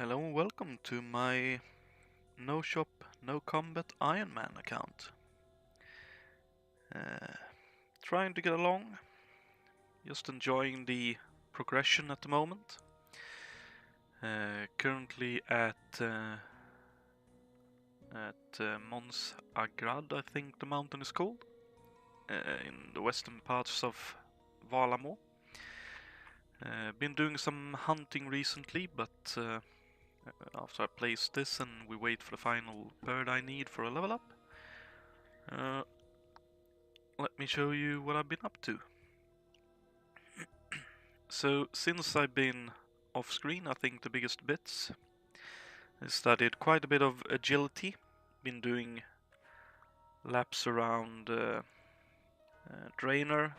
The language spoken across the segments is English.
Hello and welcome to my NoShopNoCombat IronMan account. Trying to get along, just enjoying the progression at the moment. Currently at Mons Agrad, I think the mountain is called, in the western parts of Valamor. Been doing some hunting recently, but after I place this and we wait for the final bird I need for a level up, let me show you what I've been up to. So, since I've been off screen, I think the biggest bits is that I did quite a bit of agility. Been doing laps around Drainer,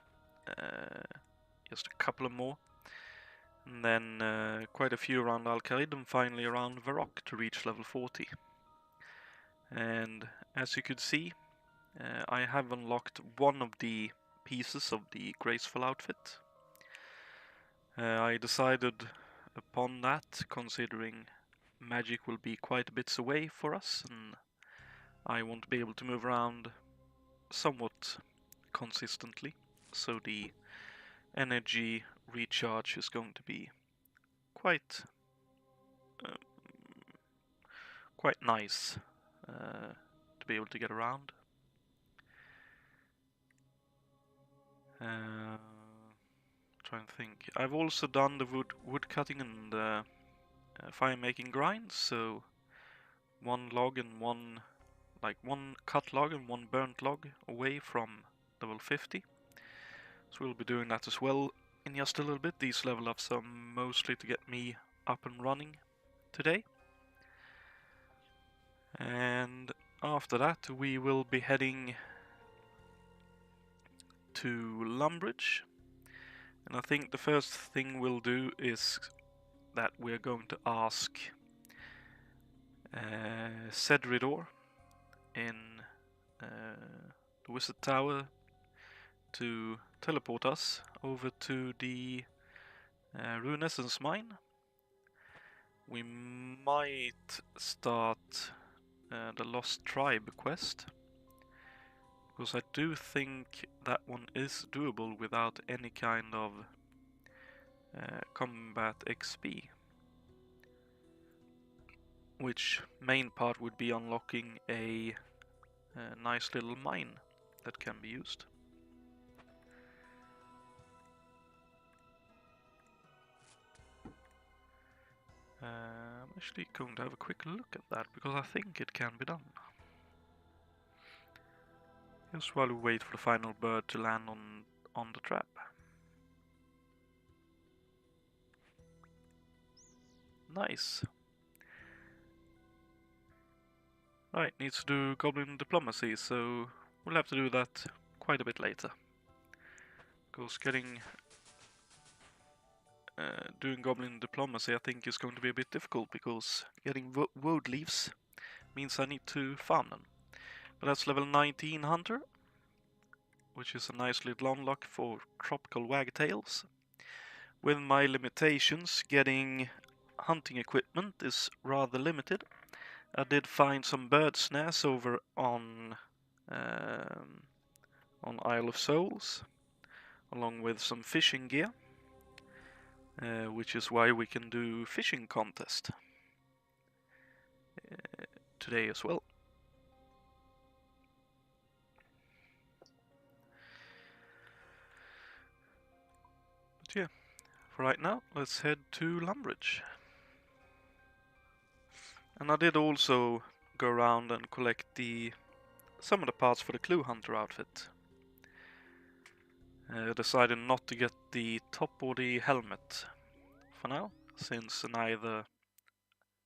just a couple of more. And then quite a few around Al-Qaid and finally around Varrock to reach level 40. And as you could see, I have unlocked one of the pieces of the graceful outfit. I decided upon that, considering magic will be quite a bit away for us, and I want to be able to move around somewhat consistently, so the energy recharge is going to be quite nice to be able to get around. Trying to think. I've also done the wood cutting and fire making grind, so one log and one cut log and one burnt log away from level 50. So we'll be doing that as well in just a little bit. These level ups are mostly to get me up and running today. And after that we will be heading to Lumbridge. And I think the first thing we'll do is that we're going to ask Cedridor in the Wizard Tower to teleport us over to the Rune Essence mine. We might start the Lost Tribe quest, because I do think that one is doable without any kind of combat XP. Which main part would be unlocking a nice little mine that can be used. I'm actually going to have a quick look at that, because I think it can be done. Just while we wait for the final bird to land on the trap. Nice. Right, needs to do Goblin Diplomacy, so we'll have to do that quite a bit later. Because doing Goblin Diplomacy I think is going to be a bit difficult, because getting woad leaves means I need to farm them. But that's level 19 Hunter, which is a nice little unlock for Tropical Wagtails. With my limitations, getting hunting equipment is rather limited. I did find some bird snares over on Isle of Souls, along with some fishing gear, which is why we can do fishing contest today as well. But yeah, for right now, let's head to Lumbridge. And I did also go around and collect some of the parts for the Clue Hunter outfit. Decided not to get the top or the helmet for now, since neither,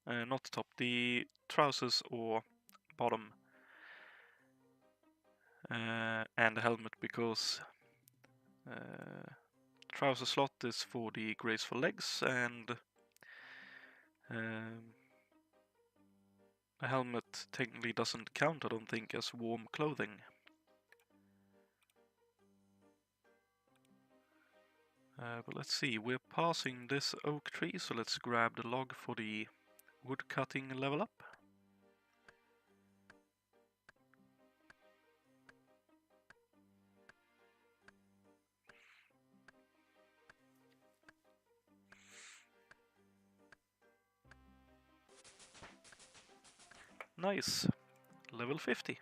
not the top, the trousers or bottom and the helmet, because trouser slot is for the graceful legs, and the helmet technically doesn't count, I don't think, as warm clothing. But let's see, we're passing this oak tree, so let's grab the log for the wood cutting level up. Nice, level 50.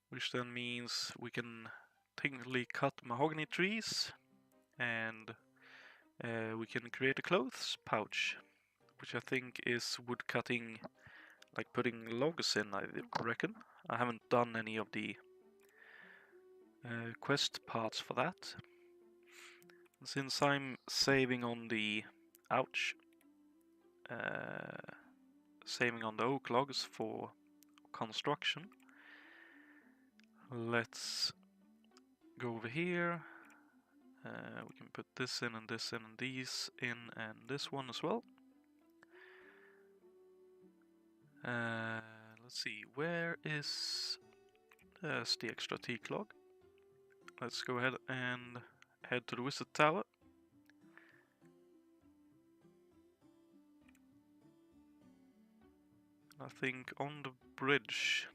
Which then means we can technically cut mahogany trees, and we can create a clothes pouch, which I think is wood cutting, like putting logs in, I reckon. I haven't done any of the quest parts for that. Since I'm saving on the saving on the oak logs for construction, let's go over here. We can put this in and this in and these in and this one as well. Let's see, where is... There's the extra teak log. Let's go ahead and head to the wizard tower. I think on the bridge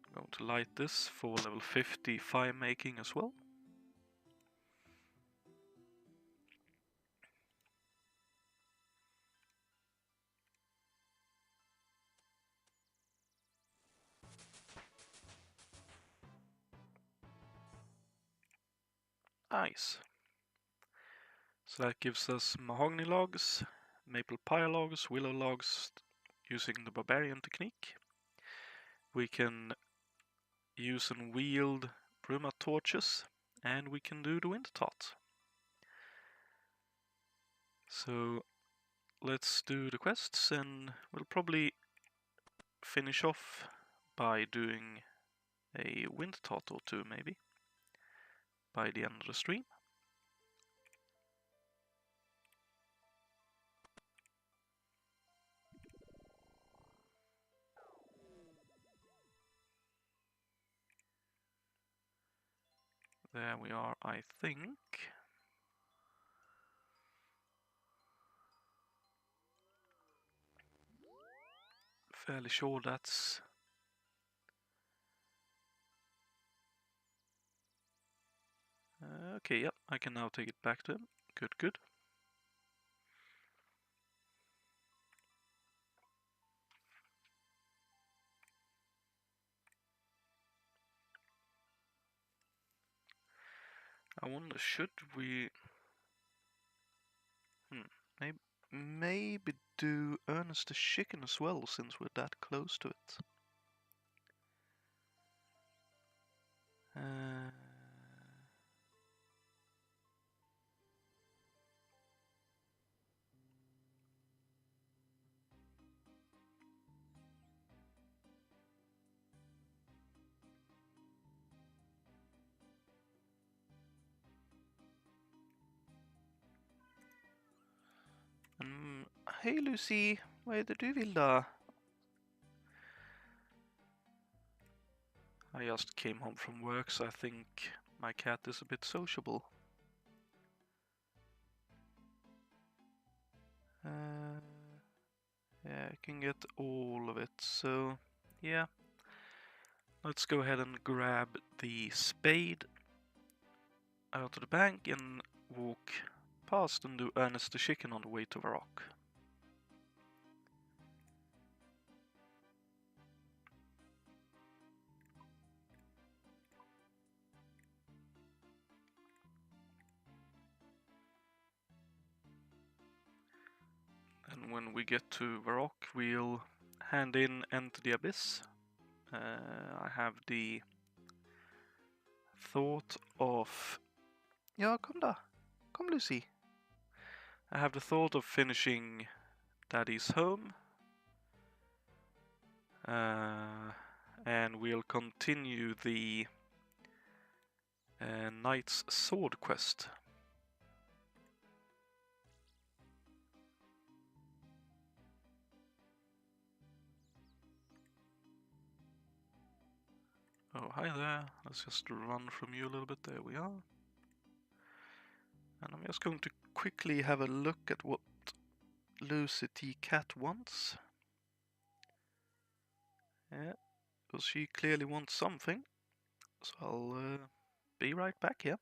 I'm going to light this for level 50 fire making as well. Nice. So that gives us mahogany logs, maple pile logs, willow logs using the barbarian technique. We can use and wield bruma torches, and we can do the winter tot. So let's do the quests, and we'll probably finish off by doing a winter tot or two maybe by the end of the stream. There we are, I think. Fairly sure that's... okay, yep, I can now take it back to him. Good, good. I wonder, should we... maybe do Ernest the Chicken as well, since we're that close to it. Hej Lucy, vad är det du vill då? I just came home from work, so I think my cat is a bit sociable. Yeah, I can get all of it, so yeah. Let's go ahead and grab the spade out of the bank and walk past and do Ernest the Chicken on the way to Varrock. And when we get to Varrock, we'll hand in Enter the Abyss. I have the thought of... Ja, kom då! Kom Lucy! I have the thought of finishing Daddy's Home. And we'll continue the Knight's Sword quest. Oh, hi there. Let's just run from you a little bit. There we are. And I'm just going to quickly have a look at what Lucy T. Cat wants. Yeah, because she clearly wants something. So I'll be right back here.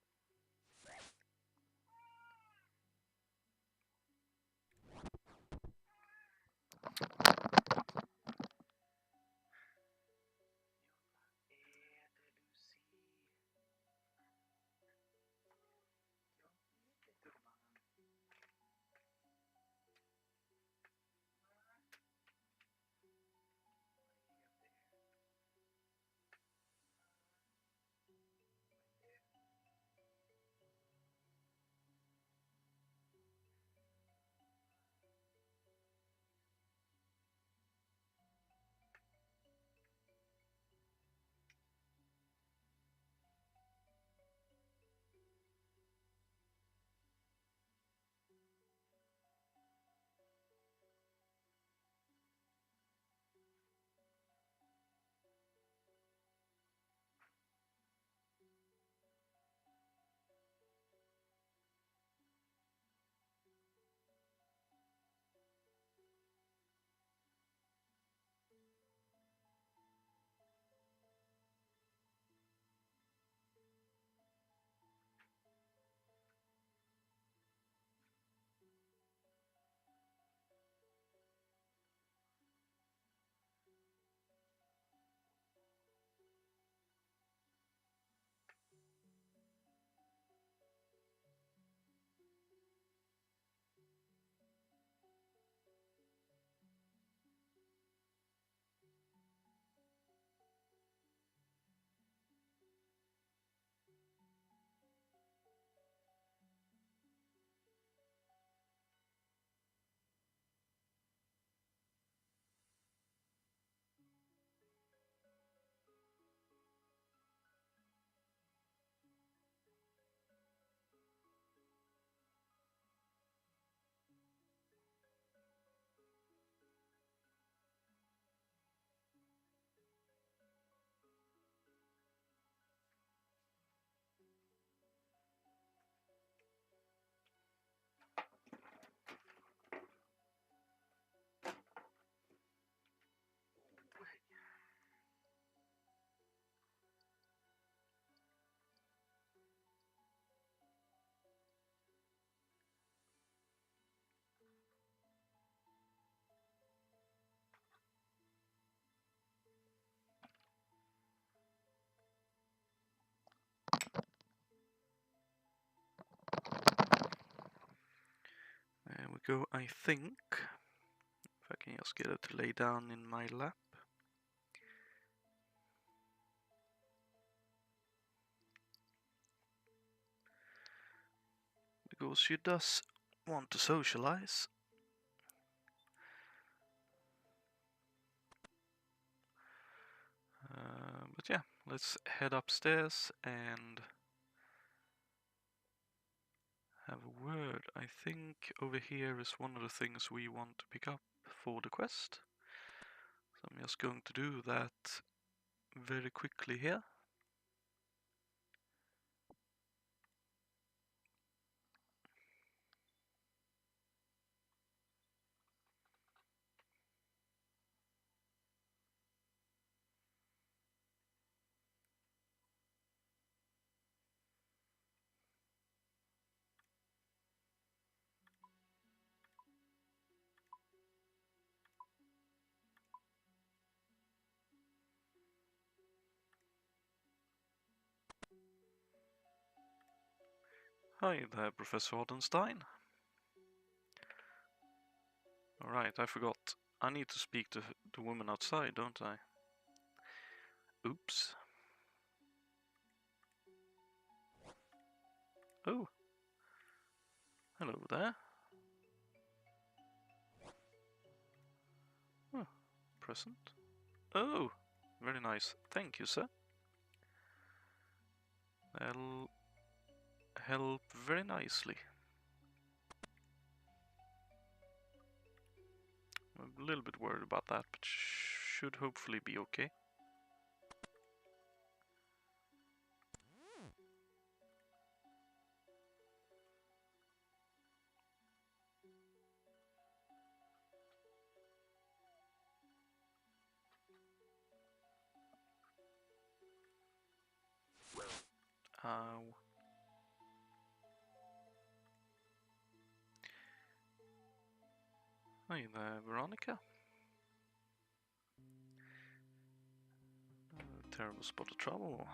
There we go, I think. If I can just get it to lay down in my lap. Because she does want to socialize. But yeah, let's head upstairs and have a word. I think over here is one of the things we want to pick up for the quest. So I'm just going to do that very quickly here. Hi there, Professor Odenstein. Alright, I forgot. I need to speak to the woman outside, don't I? Oops. Oh. Hello there. Oh, present. Oh, very nice. Thank you, sir. That'll help very nicely. I'm a little bit worried about that, but should hopefully be okay. Hey there, Veronica. Terrible spot of trouble.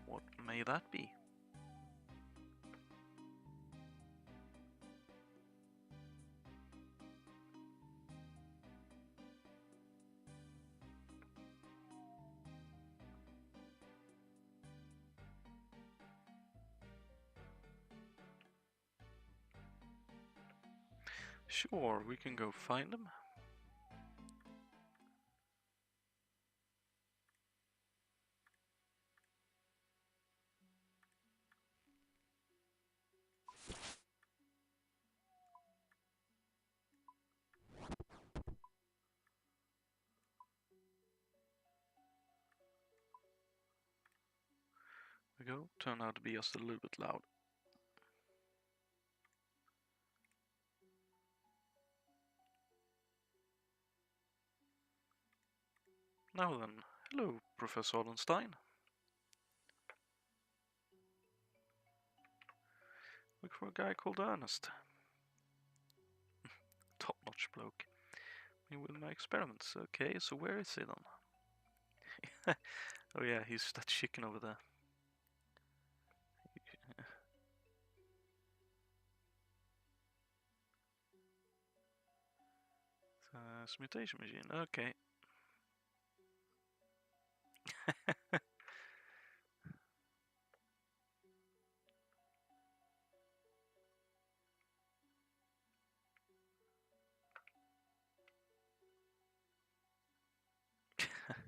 What may that be? Sure, we can go find them. We go. Turned out to be just a little bit loud. Now then, hello, Professor Ollenstein. Look for a guy called Ernest. Top-notch bloke. Me with my experiments. Okay, so where is he then? Oh yeah, he's that chicken over there. Mutation machine, okay.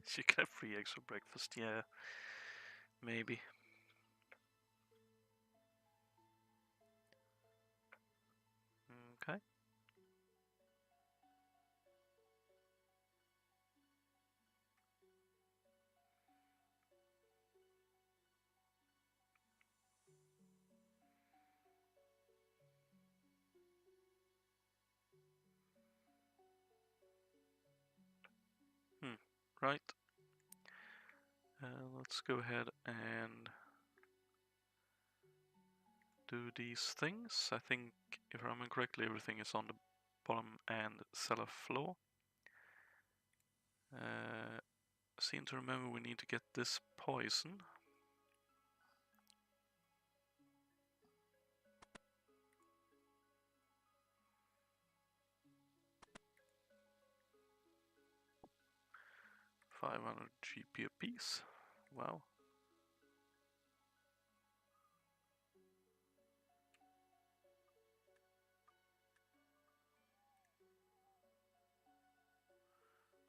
She could have 3 eggs for breakfast, yeah. Maybe. Okay. Right. Let's go ahead and do these things. I think, if I remember correctly, everything is on the bottom and cellar floor. Seem to remember we need to get this poison. $500 GP apiece. Wow.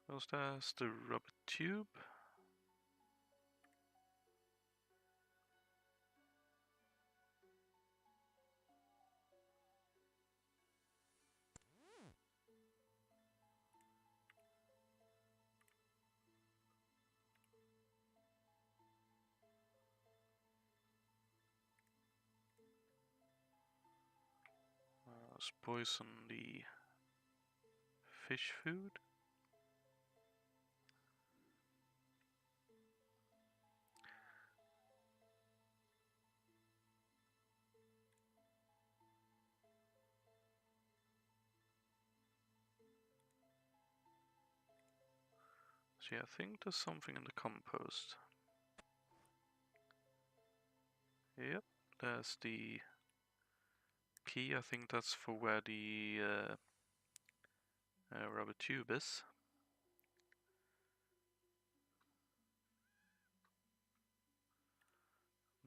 There's the rubber tube. Let's poison the fish food. See, I think there's something in the compost. Yep, there's the key. I think that's for where the rubber tube is.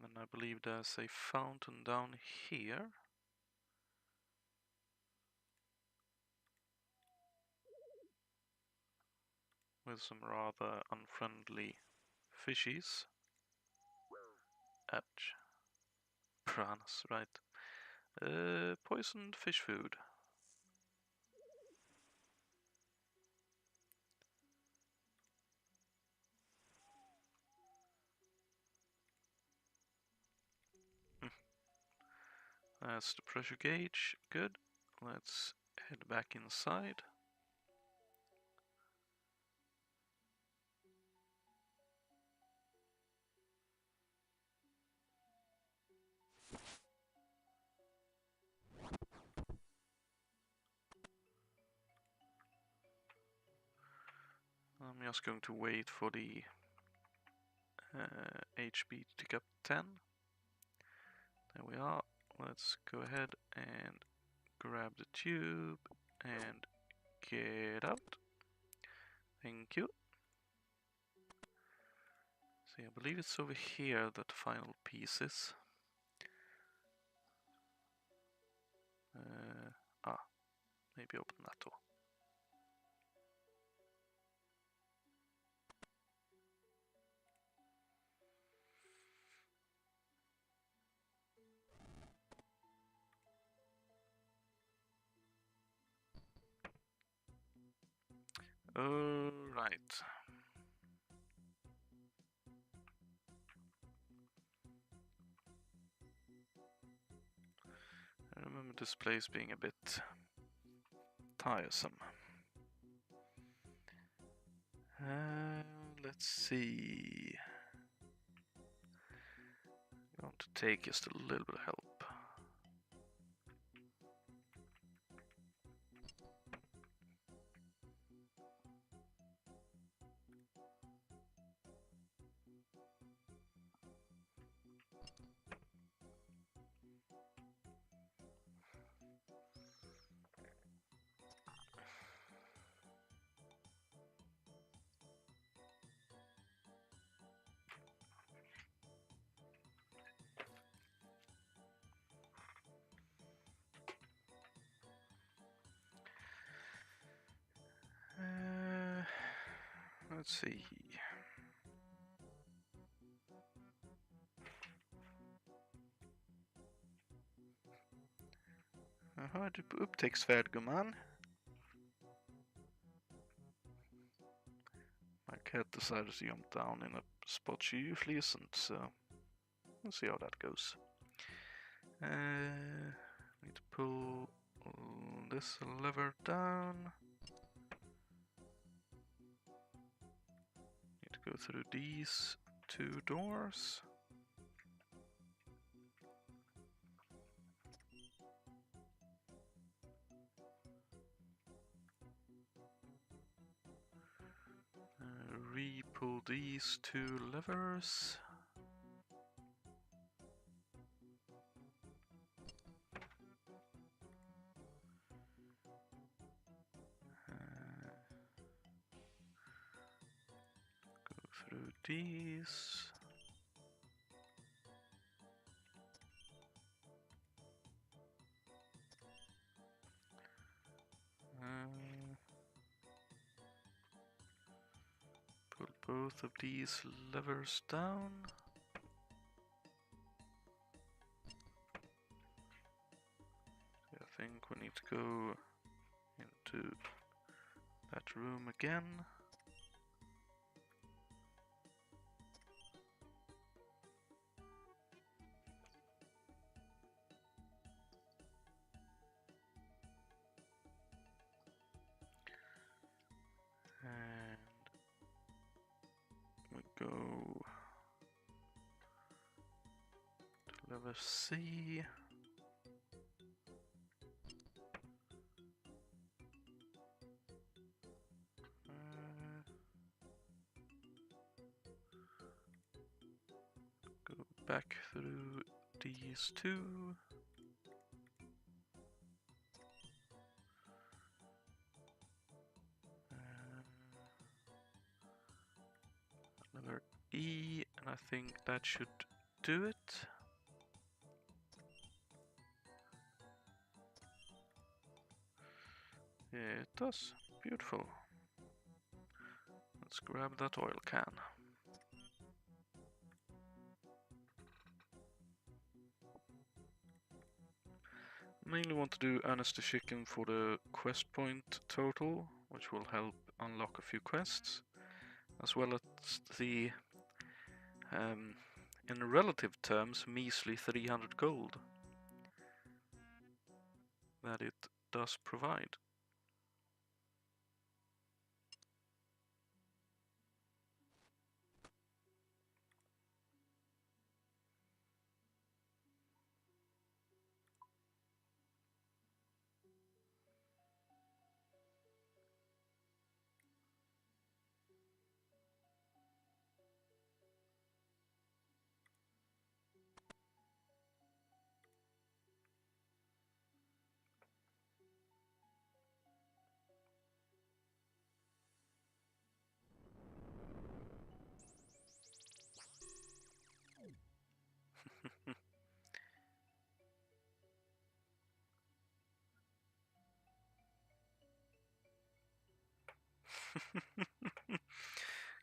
And I believe there's a fountain down here. With some rather unfriendly fishies. Ouch. Piranhas, right. Poisoned fish food. That's the pressure gauge. Good. Let's head back inside. I'm just going to wait for the HP to tick up 10. There we are. Let's go ahead and grab the tube and get out. Thank you. See, I believe it's over here that the final piece is. Maybe open that door. Right. I remember this place being a bit tiresome. Let's see. I want to take just a little bit of help. Let's see. Jaha, du på upptäcktsfärd, gumman. My cat decided to jump down in a spot she usually isn't, so we'll see how that goes. Need to pull this lever down. Need to go through these two doors. Re-pull these two levers. Go through these. Pull both of these levers down. I think we need to go into that room again. And we go to lever C. Go back through these two. Lever E, and I think that should do it. Yeah, it does. Beautiful. Let's grab that oil can. Mainly want to do Ernest the Chicken for the quest point total, which will help unlock a few quests, as well as the, in relative terms, measly 300 gold that it does provide.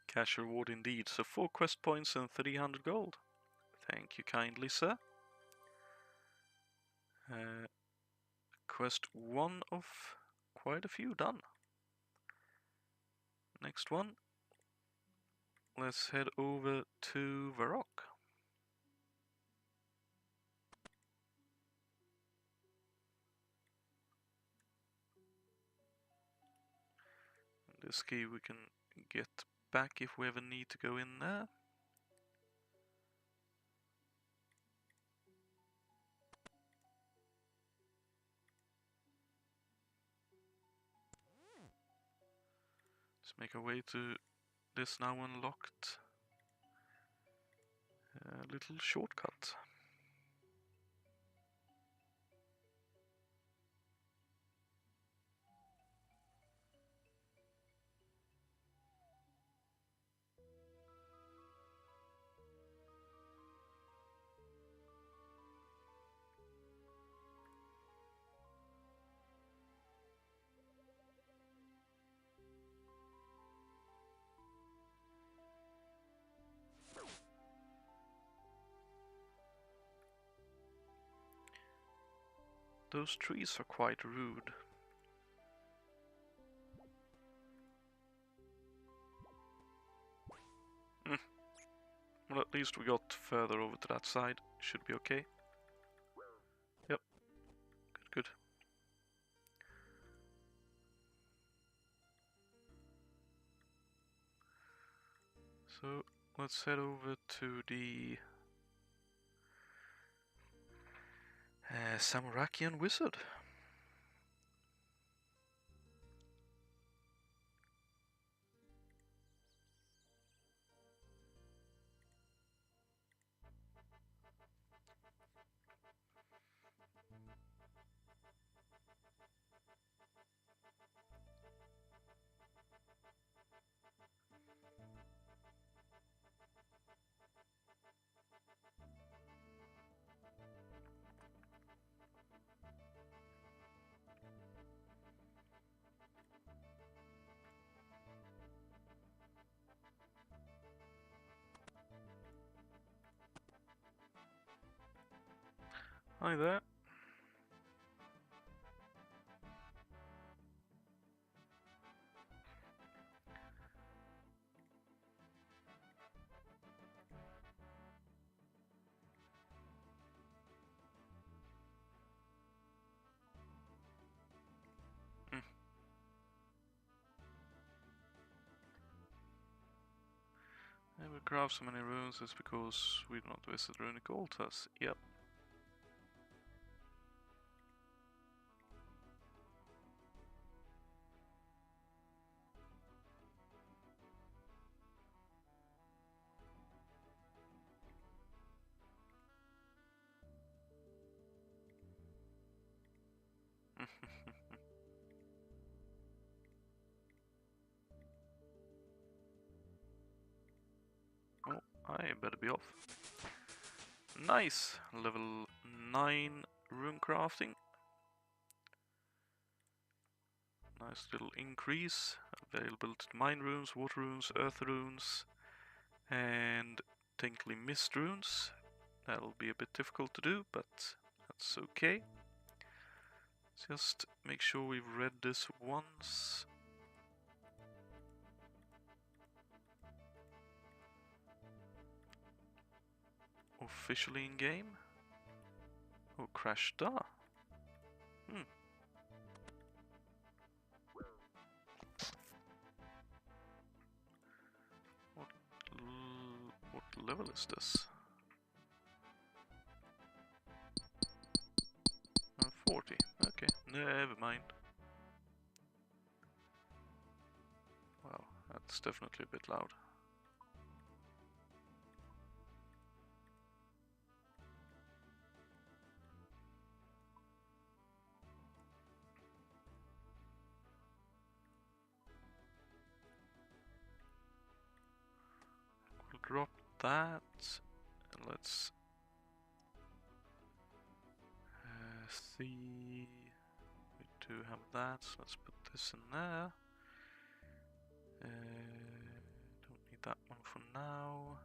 Cash reward indeed. So 4 quest points and 300 gold. Thank you kindly, sir. Quest 1 of quite a few done. Next one. Let's head over to Varrock. In this key we can get back if we ever need to go in there. Let's make our way to this now unlocked little shortcut. Those trees are quite rude. Well, at least we got further over to that side. Should be okay. Yep. Good, good. So, let's head over to the Samurakian Wizard. Hi there. And we craft so many runes is because we do not visit runic altars. Yep. Oh, I better be off. Nice! Level 9 rune crafting. Nice little increase. Availability to mine runes, water runes, earth runes, and tinkly mist runes. That'll be a bit difficult to do, but that's okay. Just make sure we've read this once. Officially in game. Oh, Crash Star. What level is this? 40. Okay, never mind. Wow, that's definitely a bit loud. We'll drop that, and let's see. We do have that, so let's put this in there. Don't need that one for now.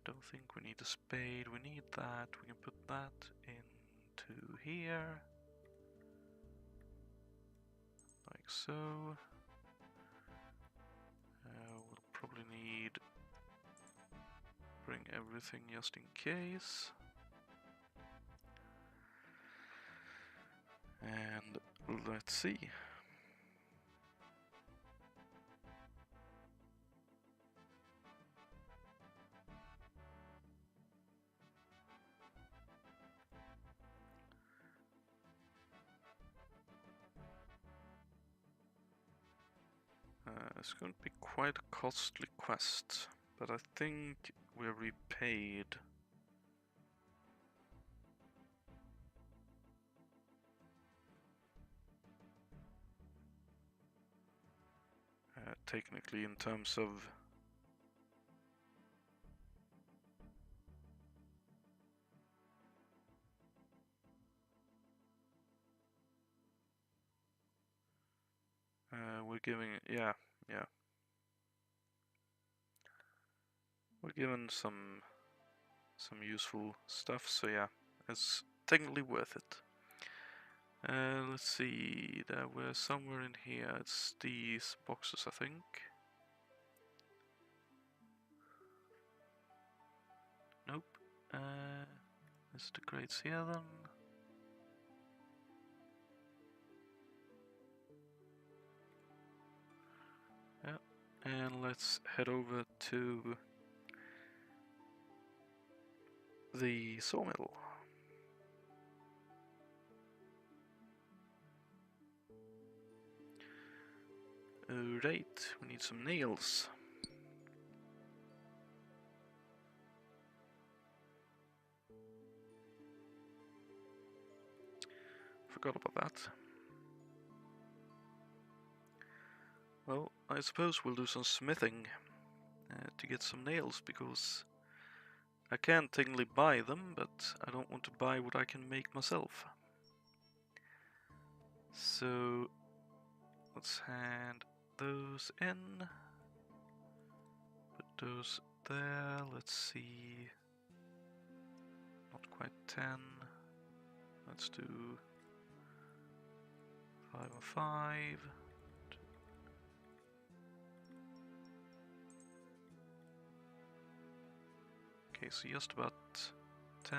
Don't think we need a spade. We need that. We can put that into here. Like so. We'll probably need bring everything just in case. And let's see. It's going to be quite a costly quest, but I think we're repaid. Technically, in terms of we're giving, yeah. We're given some useful stuff, so yeah, it's technically worth it. Let's see, there were somewhere in here, it's these boxes, I think. Nope. Is the crates here then? Yeah, and let's head over to the sawmill. Right, we need some nails. Forgot about that. Well, I suppose we'll do some smithing to get some nails, because I can technically buy them, but I don't want to buy what I can make myself. So let's hand those in. Put those there. Let's see. Not quite 10. Let's do 5 and 5. Okay, so just about 10.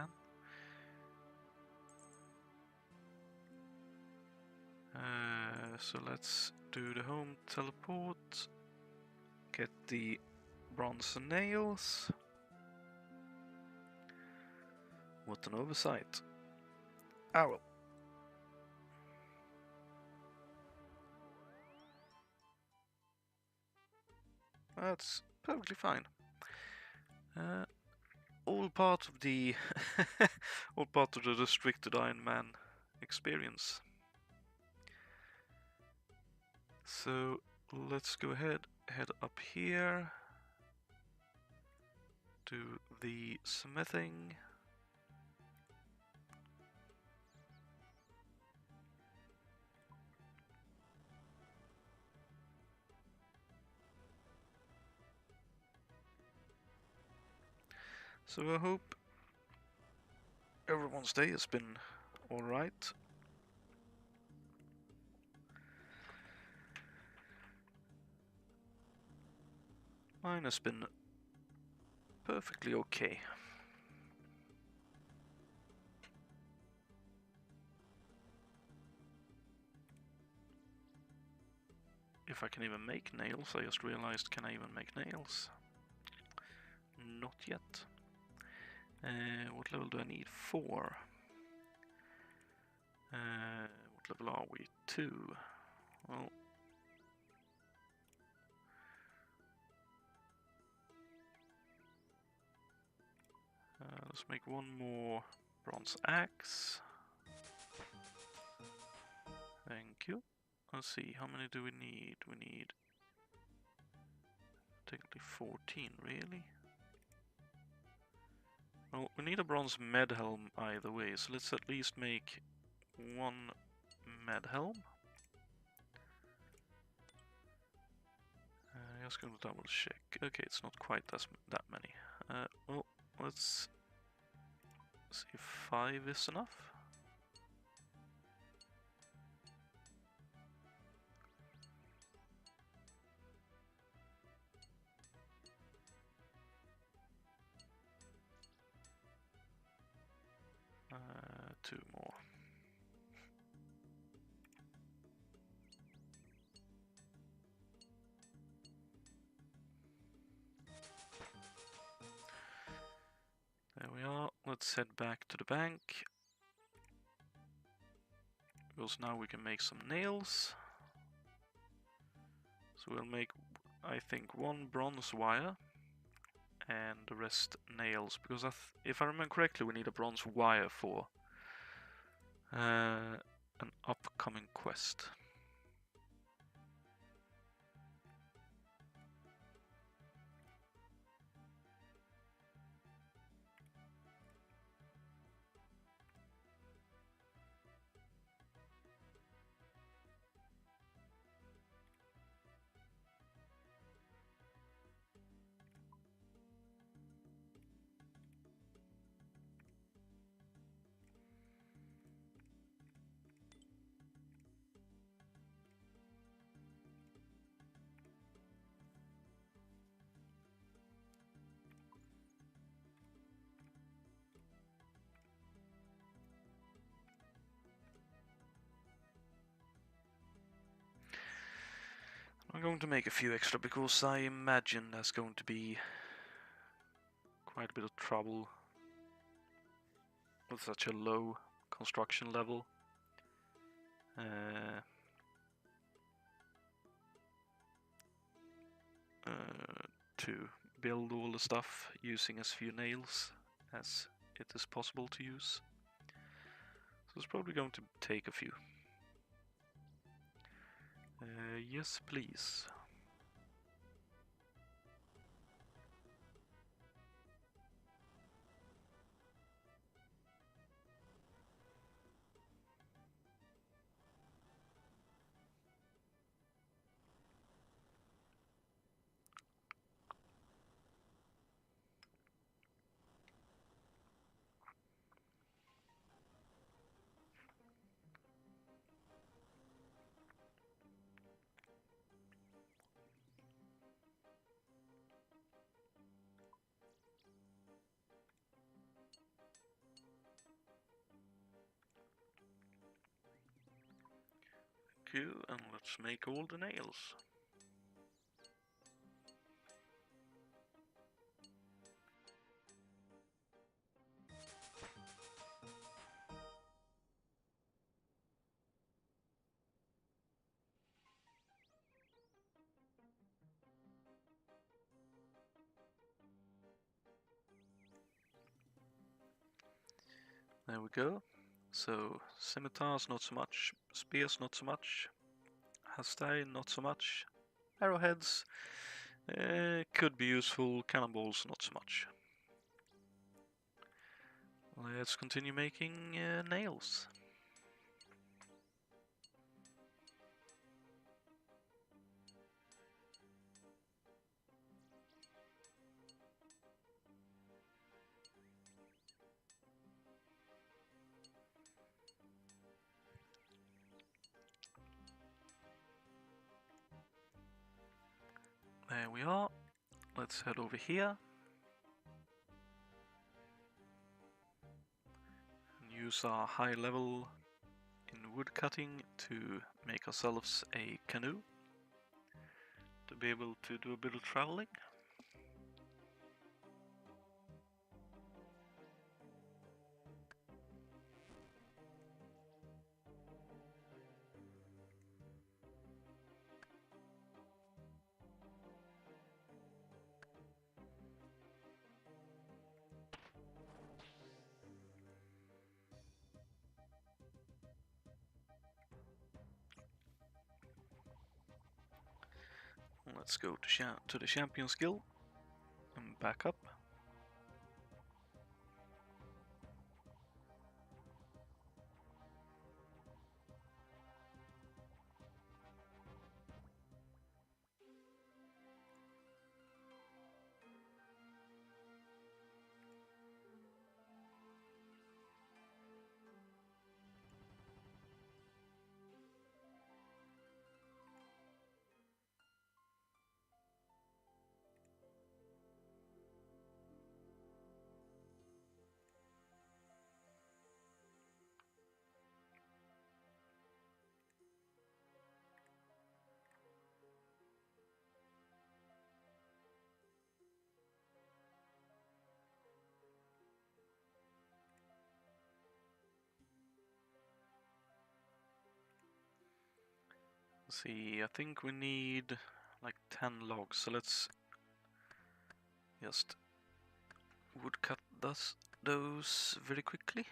So let's do the home teleport. Get the bronze nails. What an oversight. Owl. That's perfectly fine. All part of the all part of the restricted IronMan experience. So let's go ahead, head up here, do the smithing. So I hope everyone's day has been alright. Mine has been perfectly okay. If I can even make nails, I just realized, can I even make nails? Not yet. What level do I need? 4. What level are we? 2. Well, let's make one more bronze axe. Thank you. Let's see, how many do we need? We need technically 14, really. Well, we need a bronze med helm either way, so let's at least make one med helm. Just going to double check. Okay, it's not quite that many. Well, let's see if 5 is enough. Two more. There we are. Let's head back to the bank. Because now we can make some nails. So we'll make, I think, 1 bronze wire and the rest nails. Because if I remember correctly, we need a bronze wire for an upcoming quest. I'm going to make a few extra because I imagine there's going to be quite a bit of trouble with such a low construction level. To build all the stuff using as few nails as it is possible to use. So it's probably going to take a few. Yes, please. Thank you, and let's make all the nails. There we go. So scimitars not so much, spears not so much, hastai not so much, arrowheads could be useful, cannonballs not so much. Let's continue making nails. There we are. Let's head over here. And use our high level in wood cutting to make ourselves a canoe. To be able to do a bit of traveling. Let's go to the Champions Guild and back up. Let's see, I think we need like 10 logs, so let's just woodcut those very quickly.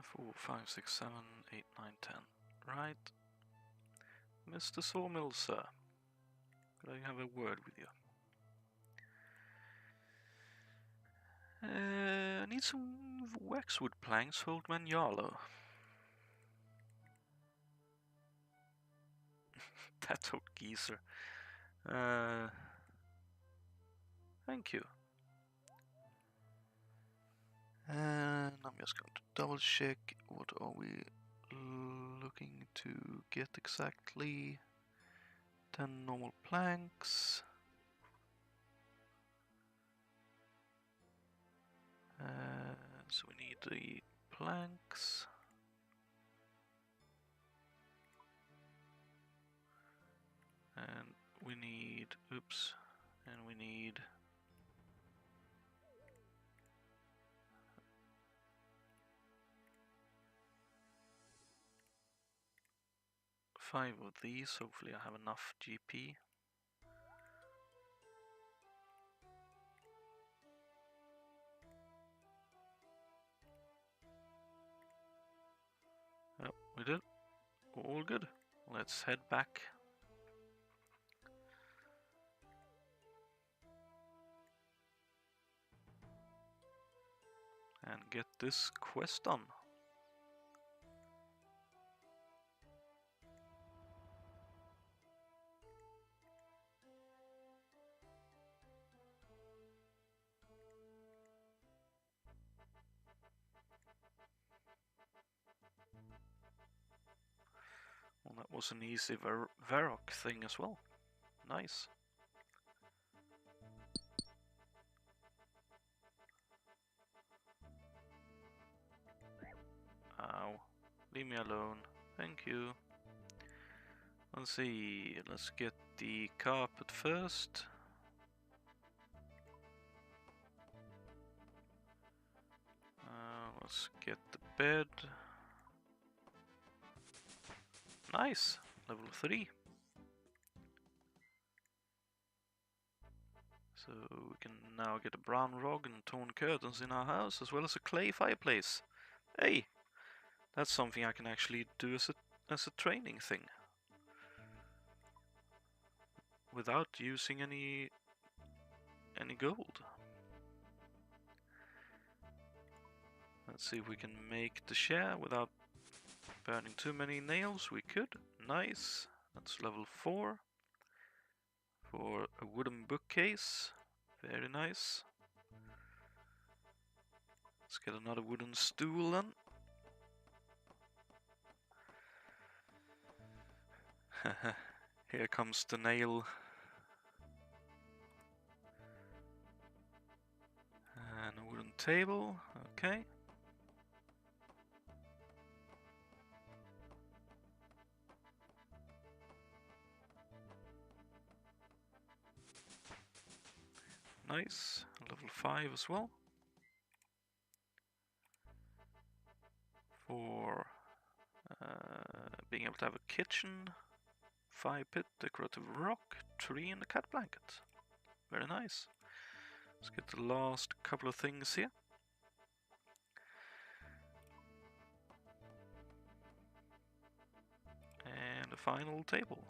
Four, five, six, 7, 8, 9, 10. Right. Mr. Sawmill, sir. Could I have a word with you? I need some waxwood planks for Old Man Yarlow. That old geezer. Thank you. And I'm just going to double check what are we looking to get exactly. 10 normal planks. So we need the planks. And we need, oops, and we need 5 of these. Hopefully I have enough GP. Yep, we did. All good. Let's head back. And get this quest done. Well, that was an easy Varrock thing as well. Nice. Ow. Leave me alone. Thank you. Let's see. Let's get the carpet first. Let's get the bed. Nice. Level 3. So we can now get a brown rug and torn curtains in our house, as well as a clay fireplace. Hey! That's something I can actually do as a training thing. Without using any gold. Let's see if we can make the chair without burning too many nails. We could. Nice. That's level 4. For a wooden bookcase. Very nice. Let's get another wooden stool then. Here comes the nail. And a wooden table, okay. Nice, level 5 as well. For being able to have a kitchen, fire pit, decorative rock, tree, and a cat blanket. Very nice. Let's get the last couple of things here. And the final table.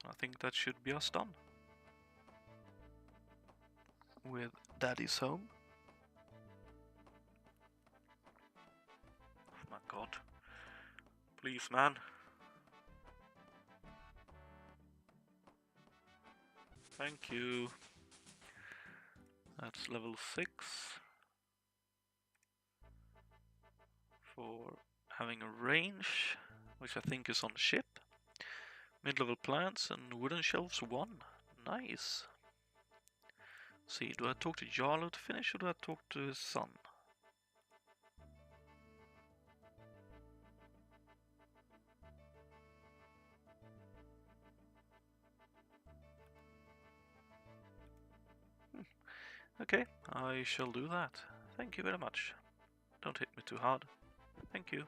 I think that should be us done. With Daddy's home. Oh my god. Please, man. Thank you. That's level 6. For having a range, which I think is on the ship. Mid-level plants and wooden shelves 1. Nice. See, do I talk to Jarlo to finish or do I talk to his son? Okay, I shall do that. Thank you very much. Don't hit me too hard. Thank you.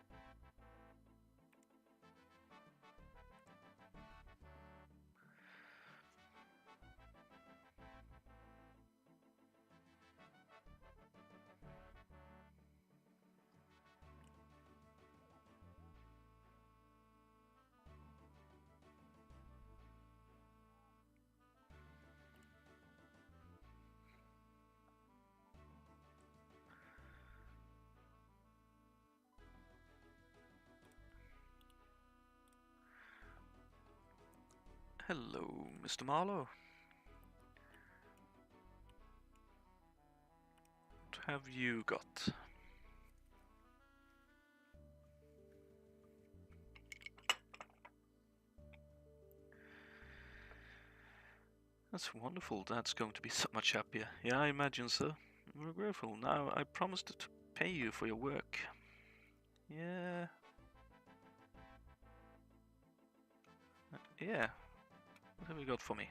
Hello, Mr. Marlowe. What have you got? That's wonderful. That's going to be so much happier. Yeah, I imagine so. We're grateful. Now, I promised to pay you for your work. Yeah. Yeah. What have you got for me?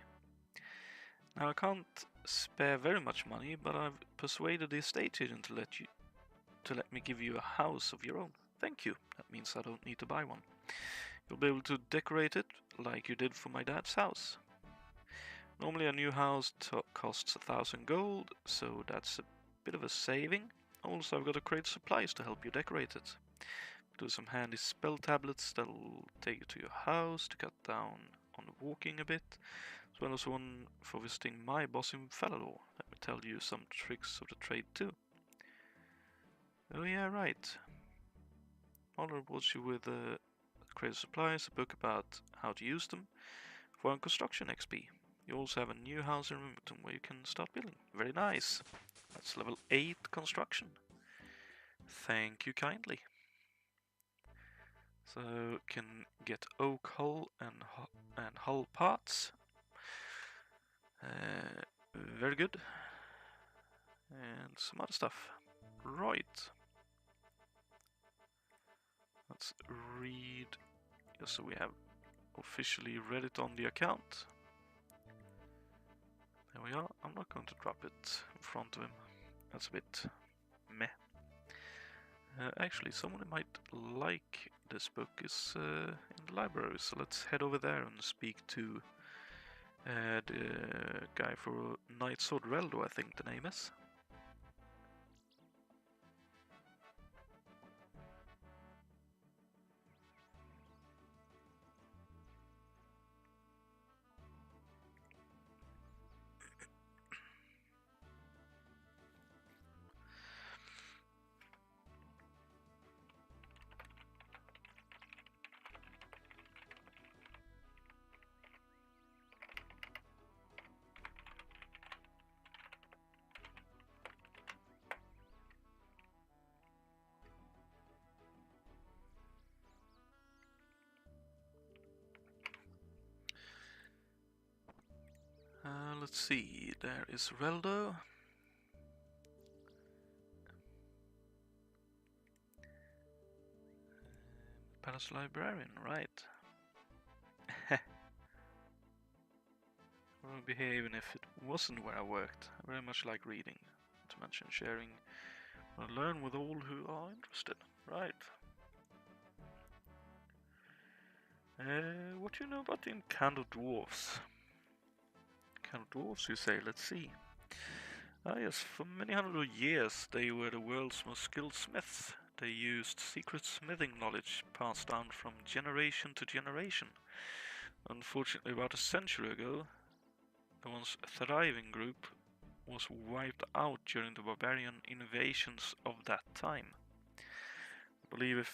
Now, I can't spare very much money, but I've persuaded the estate agent to let me give you a house of your own. Thank you. That means I don't need to buy one. You'll be able to decorate it like you did for my dad's house. Normally a new house costs 1,000 gold, so that's a bit of a saving. Also, I've got to create supplies to help you decorate it. Do some handy spell tablets that'll take you to your house to cut down on walking a bit, as well as one for visiting my boss in Falador. Let me tell you some tricks of the trade too. Oh yeah, right. I'll reward you with creative supplies, a book about how to use them, for construction XP. You also have a new house in Remington where you can start building. Very nice. That's level 8 construction. Thank you kindly. So can get oak hull and hull parts. Very good. And some other stuff. Right. Let's read. Just so we have officially read it on the account. There we are. I'm not going to drop it in front of him. That's a bit meh. Actually, someone who might like this book is in the library, so let's head over there and speak to the guy for Knight Sword Reldo, I think the name is. Let's see, there is Reldo. As librarian, right. I would be here even if it wasn't where I worked. I very much like reading, not to mention sharing. I learn with all who are interested, right. What do you know about the Enchanted Dwarfs? Enchanted Dwarfs, you say? Let's see. Ah yes, for many hundred years they were the world's most skilled smiths. They used secret smithing knowledge passed down from generation to generation. Unfortunately, about a century ago, the once thriving group was wiped out during the barbarian invasions of that time. I believe a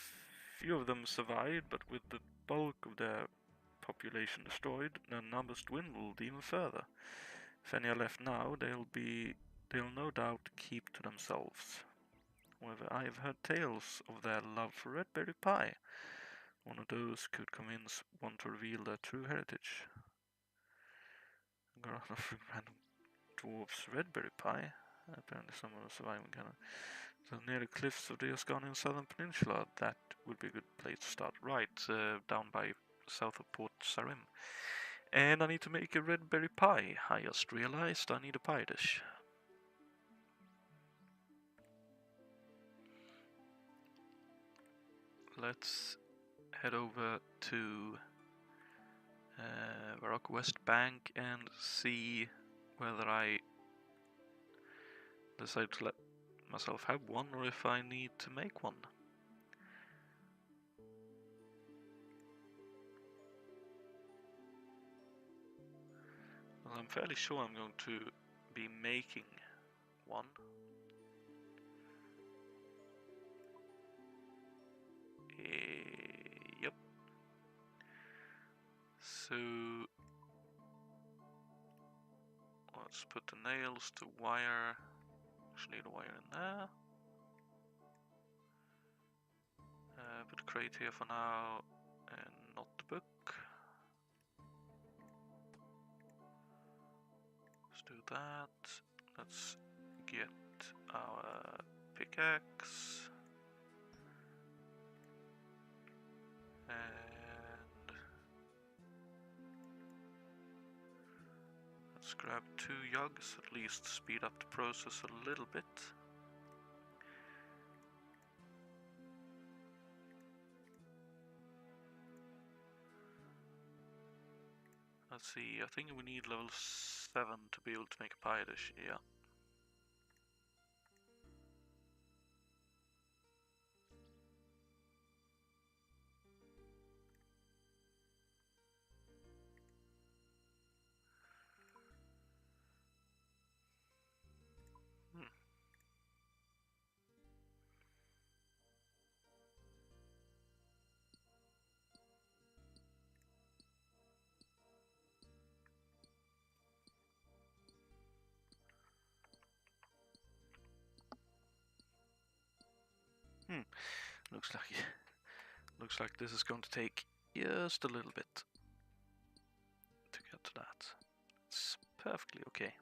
few of them survived, but with the bulk of their population destroyed, their numbers dwindled even further. If any are left now, they'll no doubt keep to themselves. However, I have heard tales of their love for red berry pie. One of those could convince one to reveal their true heritage. Got offering random dwarves red berry pie. Apparently some of the surviving kind of. So near the cliffs of the Ascanian Southern Peninsula, that would be a good place to start. Right, down by south of Port Sarim. And I need to make a red berry pie. I just realized I need a pie dish. Let's head over to Varrock West Bank and see whether I decide to let myself have one or if I need to make one. Well, I'm fairly sure I'm going to be making one. Yep. So let's put the nails to wire. Actually, the wire in there. Put the crate here for now, and not the book. Let's do that. Let's get our pickaxe. And let's grab 2 yogs, at least speed up the process a little bit. Let's see, I think we need level 7 to be able to make a pie dish, yeah. Looks like this is going to take just a little bit to get to that. It's perfectly okay.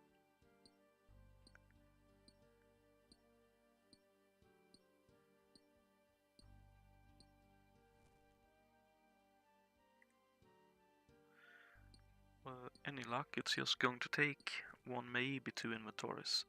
Any luck, it's just going to take 1, maybe 2 inventories.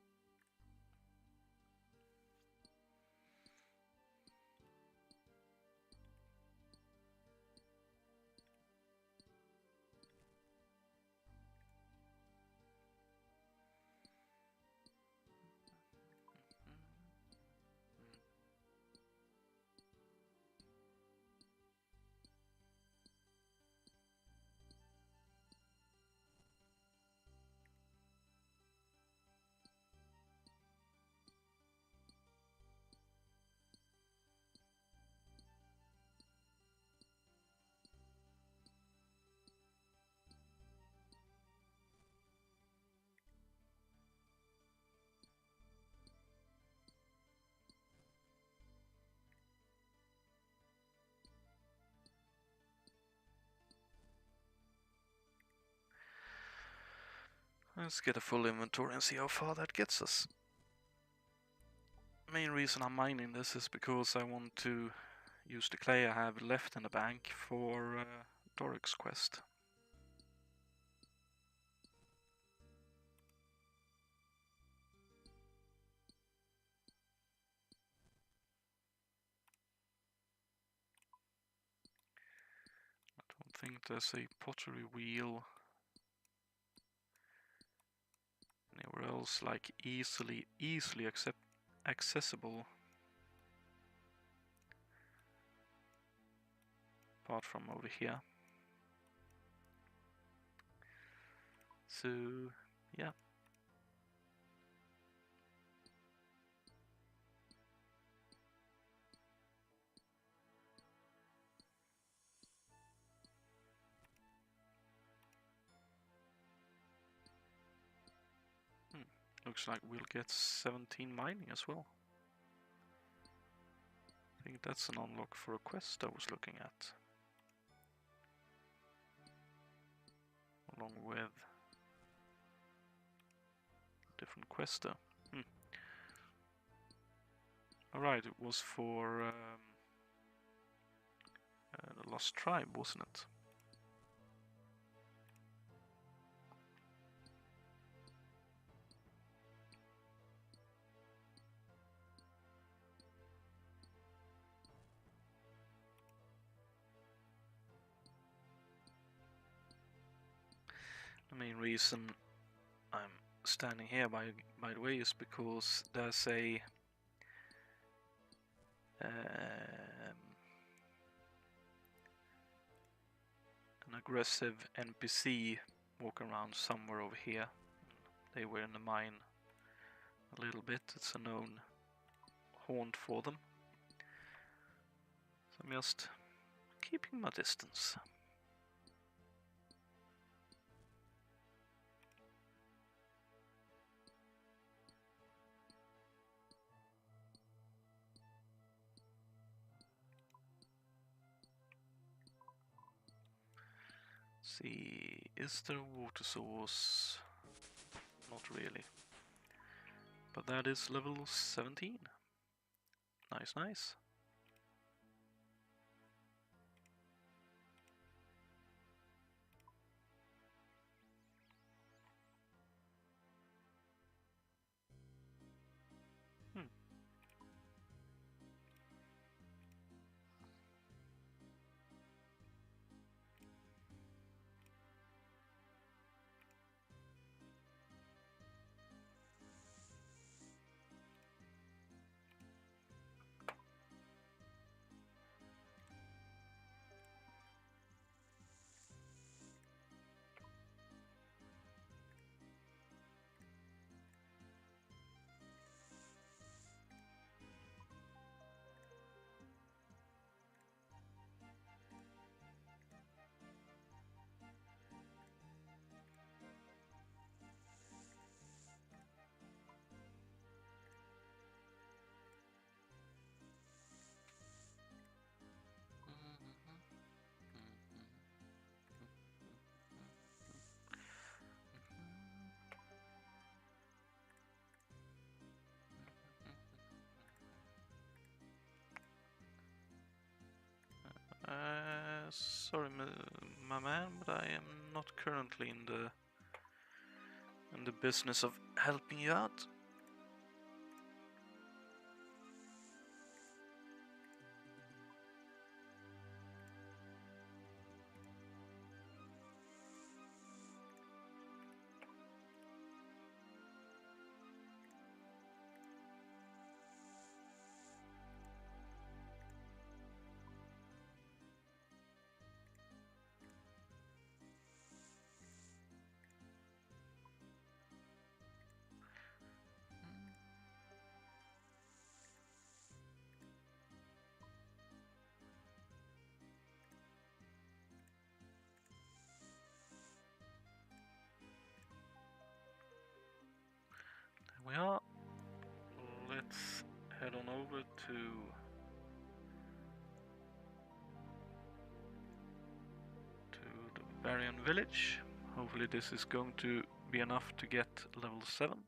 Let's get a full inventory and see how far that gets us. Main reason I'm mining this is because I want to use the clay I have left in the bank for Doric's quest. I don't think there's a pottery wheel anywhere else like easily accessible. Apart from over here. So, yeah. Looks like we'll get 17 mining as well. I think that's an unlock for a quest I was looking at. Along with a different quester. Alright, it was for the Lost Tribe, wasn't it? The main reason I'm standing here, by the way, is because there's a an aggressive NPC walking around somewhere over here. They were in the mine a little bit. It's a known haunt for them. So I'm just keeping my distance. See, is there a water source? Not really. But that is level 17. Nice, nice. Sorry, my man, but I am not currently in the business of helping you out. We are. Let's head on over to the Barbarian village. Hopefully this is going to be enough to get level 7.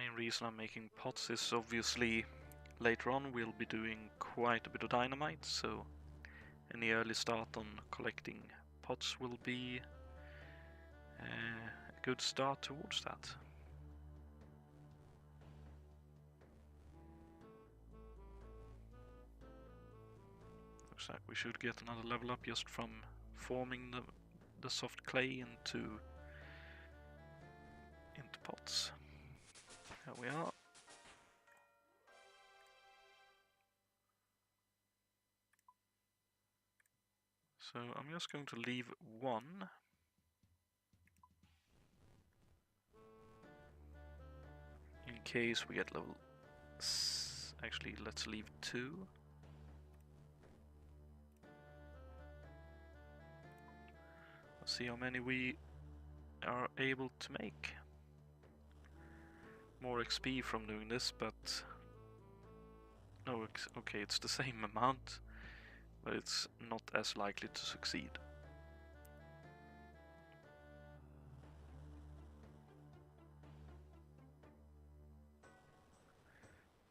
Main reason I'm making pots is obviously later on we'll be doing quite a bit of dynamite, so any early start on collecting pots will be a good start towards that. Looks like we should get another level up just from forming the soft clay into pots. There we are. So I'm just going to leave one. In case we get level... Actually, let's leave 2. Let's see how many we are able to make. More XP from doing this, but... No, okay, it's the same amount, but it's not as likely to succeed.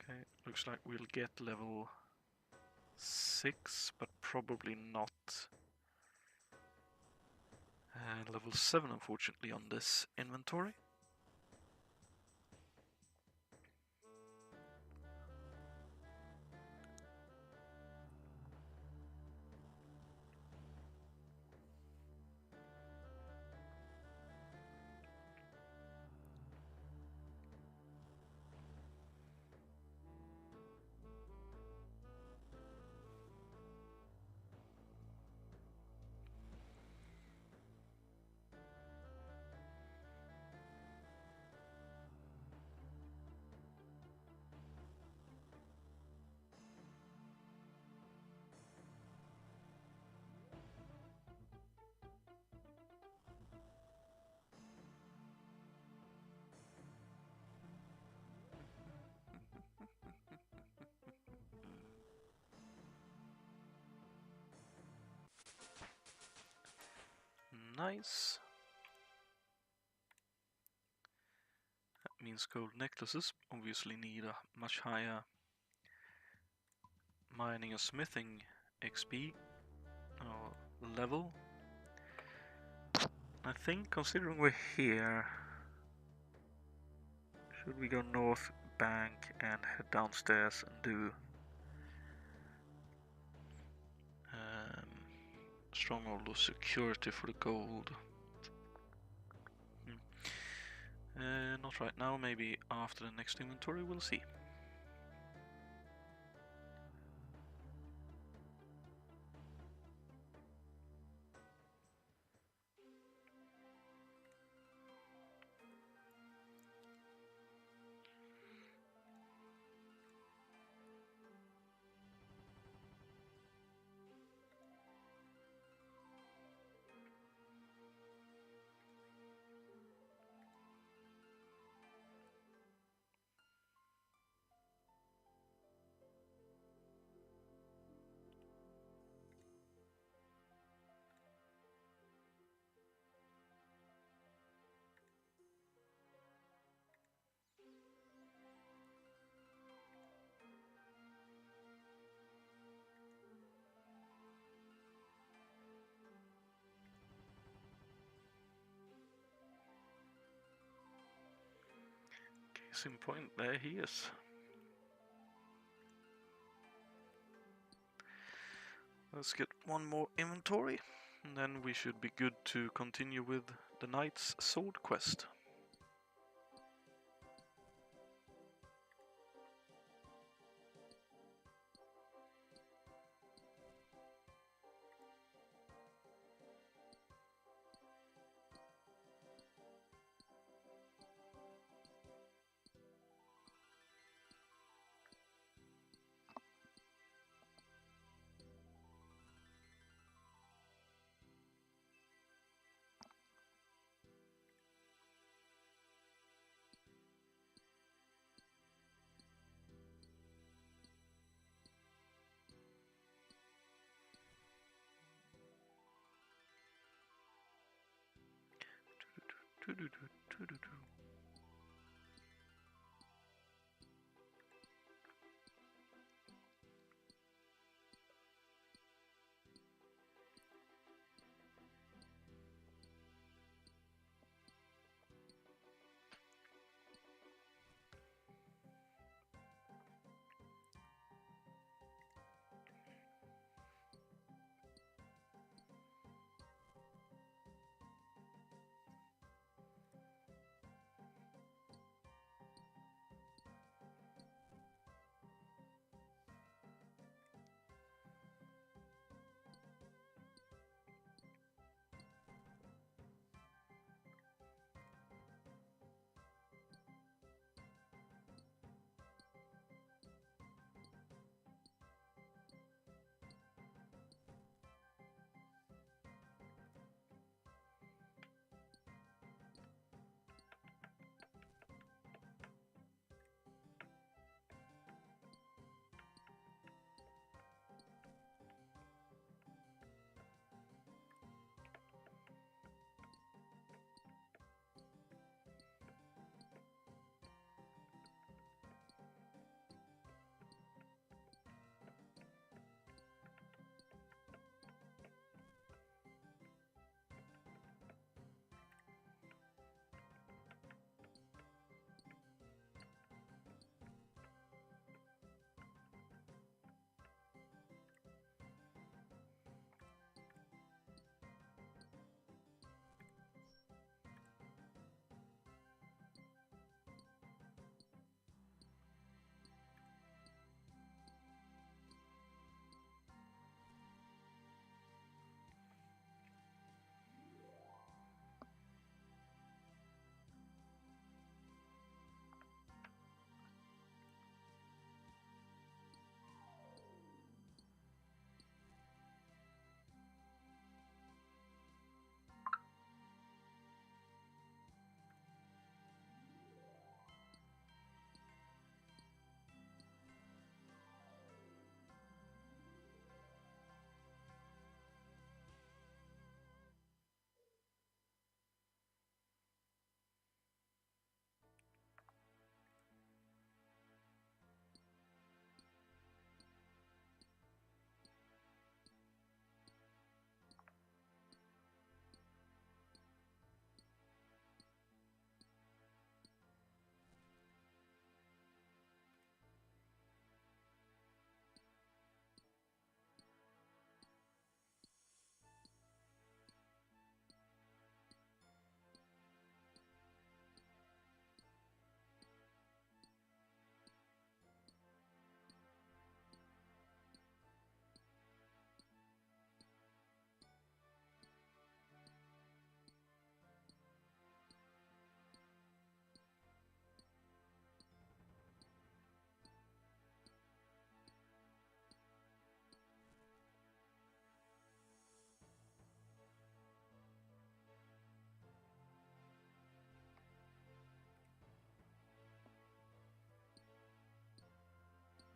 Okay, looks like we'll get level 6, but probably not level 7, unfortunately, on this inventory. Nice. That means gold necklaces obviously need a much higher mining and smithing XP or level. I think, considering we're here, should we go north bank and head downstairs and do stronghold of security for the gold? Not right now, maybe after the next inventory, we'll see. Case in point, there he is. Let's get one more inventory, and then we should be good to continue with the Knight's Sword quest.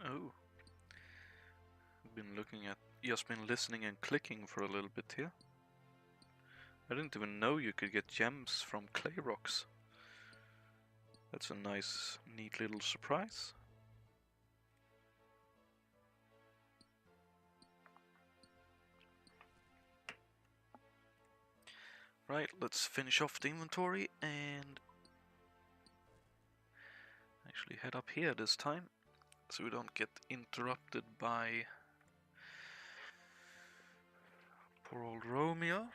Oh. Just been listening and clicking for a little bit here. I didn't even know you could get gems from clay rocks. That's a nice, neat little surprise. Right, let's finish off the inventory and actually head up here this time, so we don't get interrupted by poor old Romeo.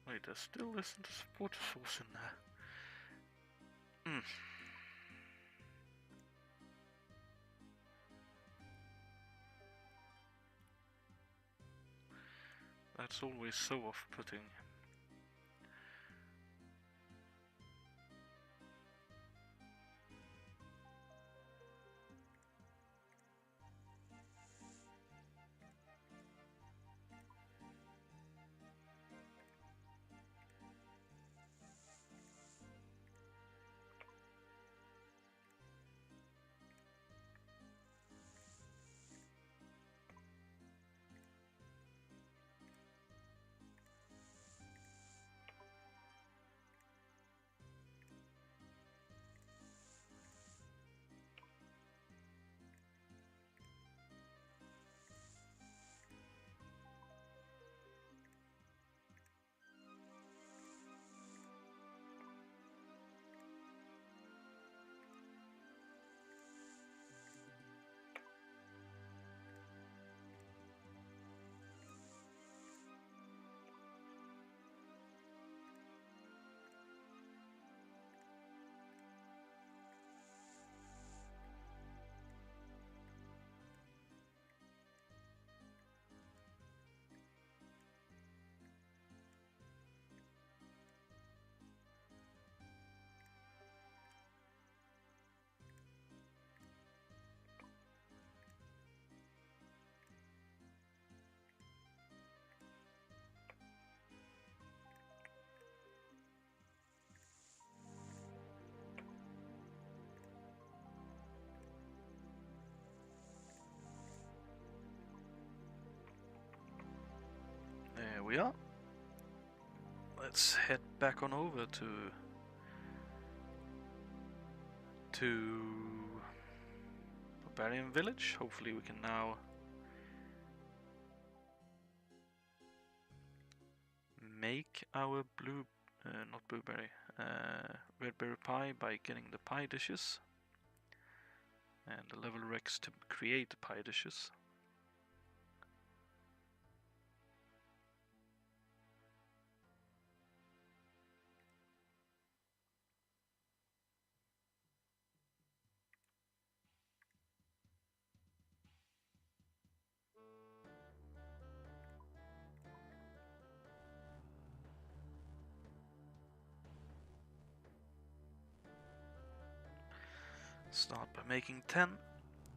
Wait, there still isn't a support source in there. That's always so off-putting. There we are. Let's head back on over to Barbarian Village. Hopefully we can now make our red berry pie by getting the pie dishes and the level rex to create the pie dishes. Start by making 10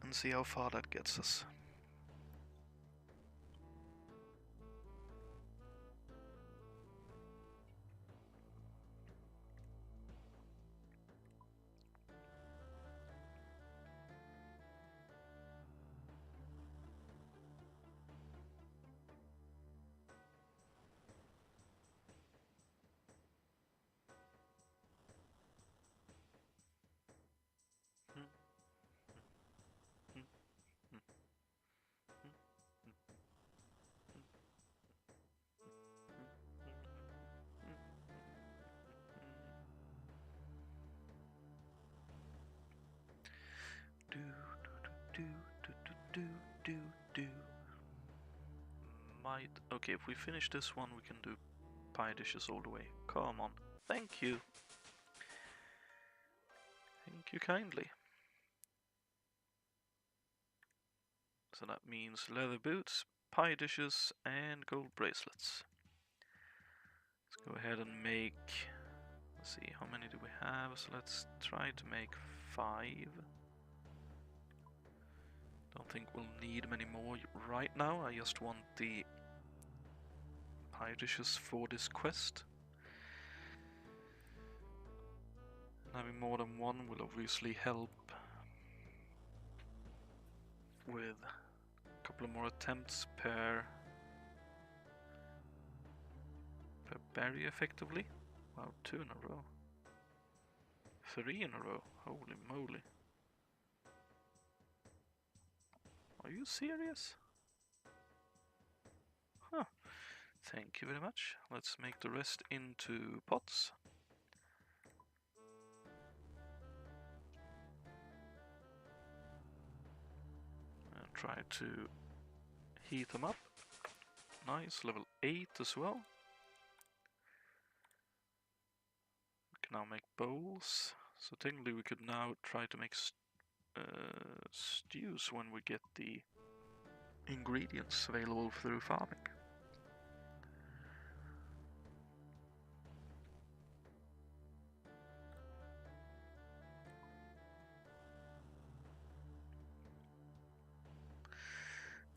and see how far that gets us. Okay, if we finish this one, we can do pie dishes all the way. Come on. Thank you. Thank you kindly. So that means leather boots, pie dishes, and gold bracelets. Let's go ahead and make Let's see, how many do we have? So let's try to make 5. Don't think we'll need many more right now. I just want the pie dishes for this quest. Having more than one will obviously help with a couple of more attempts per berry effectively. Wow, 2 in a row. 3 in a row. Holy moly. Are you serious? Huh. Thank you very much. Let's make the rest into pots. And try to heat them up. Nice, level 8 as well. We can now make bowls. So technically we could now try to make stews when we get the ingredients available through farming.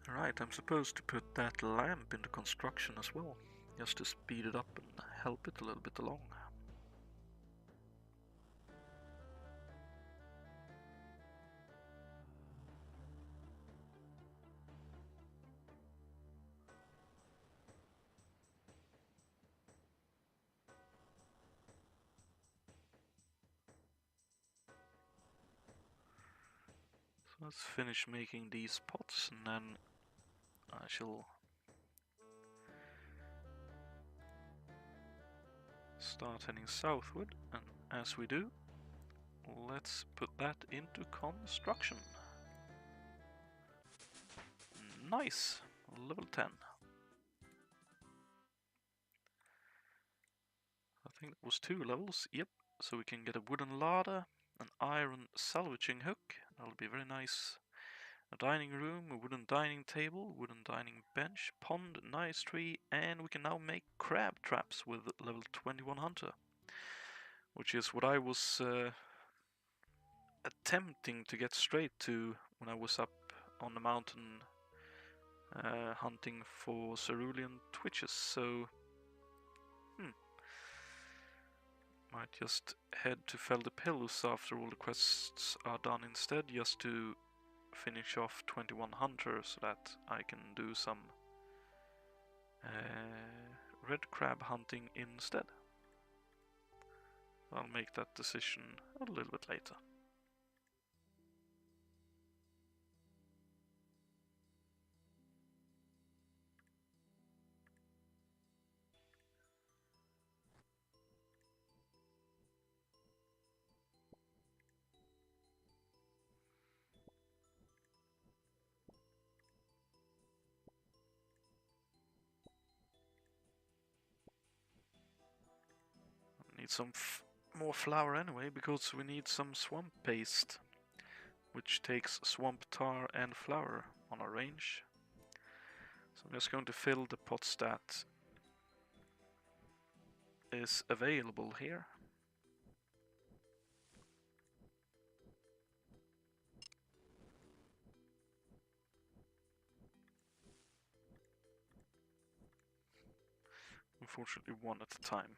Right, I'm supposed to put that lamp into construction as well, just to speed it up and help it a little bit along. So let's finish making these pots and then I shall start heading southward, and as we do, let's put that into construction. Nice! Level 10. I think it was 2 levels, yep. So we can get a wooden ladder, an iron salvaging hook, that'll be very nice. A dining room, a wooden dining table, wooden dining bench, pond, nice tree, and we can now make crab traps with level 21 hunter. Which is what I was attempting to get straight to when I was up on the mountain hunting for cerulean twitches, so might just head to Felder Pillows after all the quests are done instead, just to finish off 21 Hunter so that I can do some red crab hunting instead. I'll make that decision a little bit later. Need some more flour anyway, because we need some swamp paste, which takes swamp tar and flour on our range. So I'm just going to fill the pots that is available here. Unfortunately, one at a time.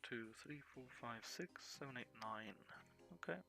Two, 3, 4, 5, 6, 7, 8, 9. Okay.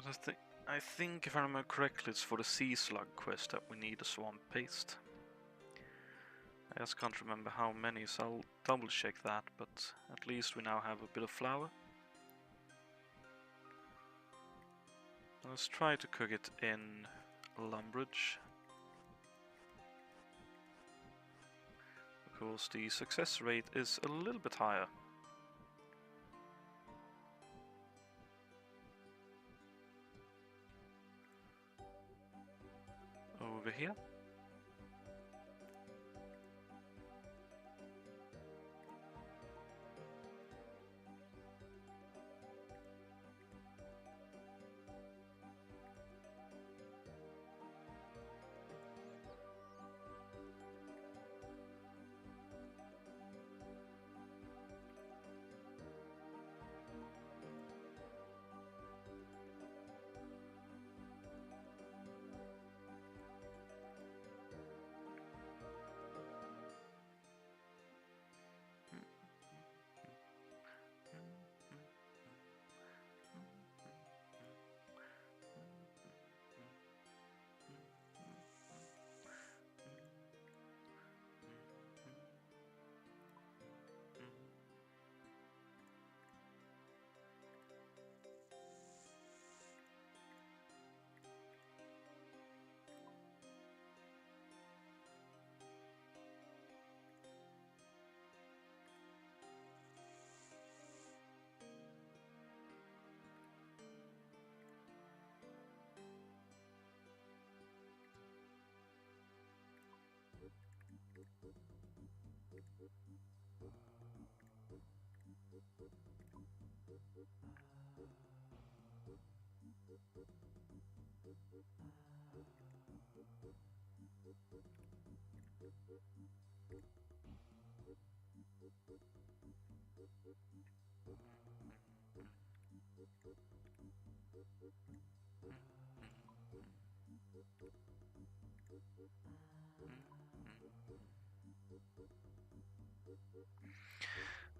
I think if I remember correctly, it's for the sea slug quest that we need a swamp paste. I just can't remember how many, so I'll double check that, but at least we now have a bit of flour. Let's try to cook it in Lumbridge, because the success rate is a little bit higher. Over here.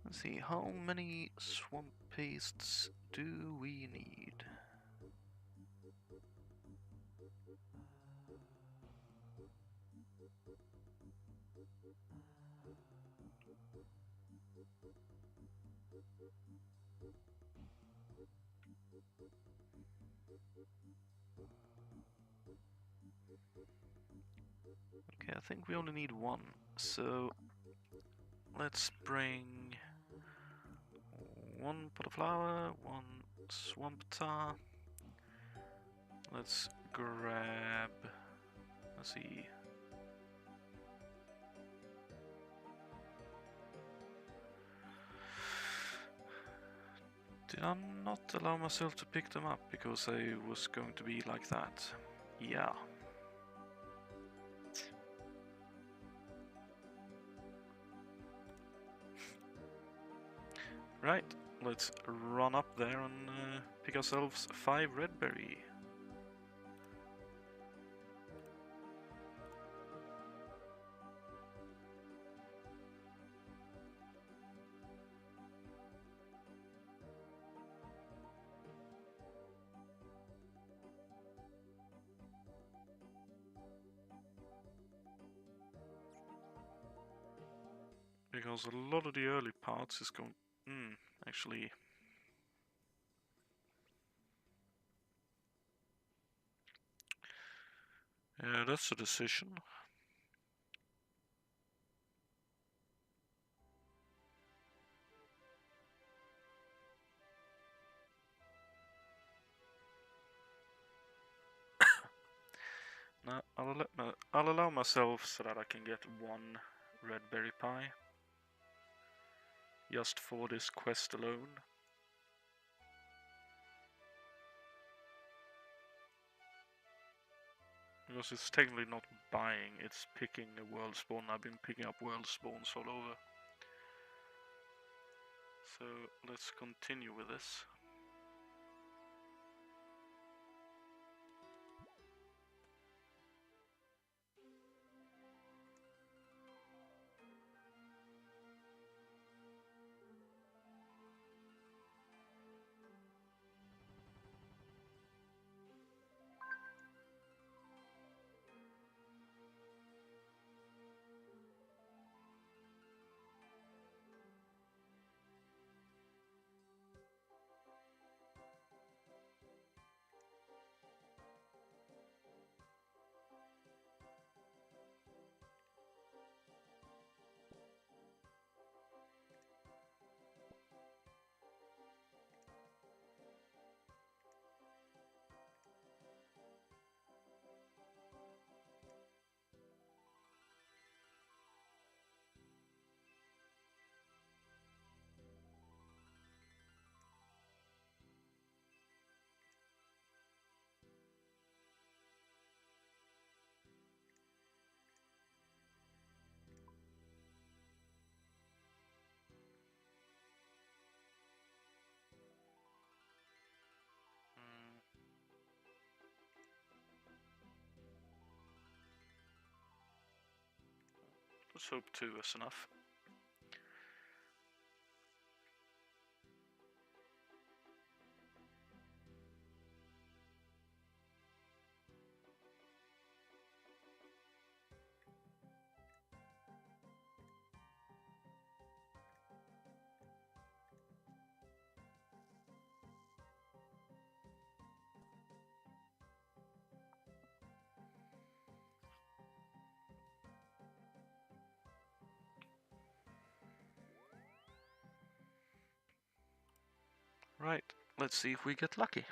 Let's see, how many swamp pastes do we need? Okay, I think we only need one, so let's bring one pot of flour, one swamp tar. Let's grab, let's see. Did I not allow myself to pick them up because I was going to be like that? Yeah. Right, let's run up there and pick ourselves 5 red berry. Because a lot of the early parts is going... actually... Yeah, that's a decision. Now, I'll allow myself so that I can get 1 red berry pie. Just for this quest alone. Because it's technically not buying, it's picking a world spawn. I've been picking up world spawns all over. So let's continue with this. Let's hope 2 is enough. Right, let's see if we get lucky.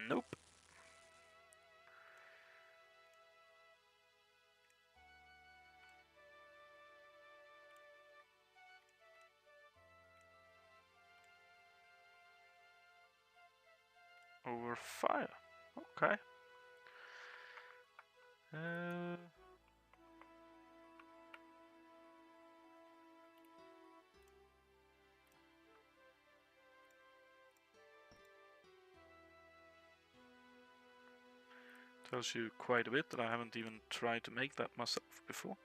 Nope. Over fire. Okay. Tells you quite a bit that I haven't even tried to make that myself before.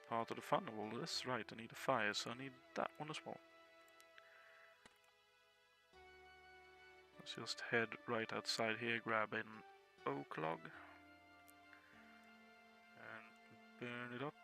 Part of the fun of all this. Right, I need a fire, so I need that one as well. Let's just head right outside here, grab an oak log, and burn it up.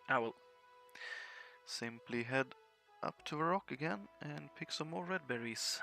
I will simply head up to a rock again and pick some more red berries.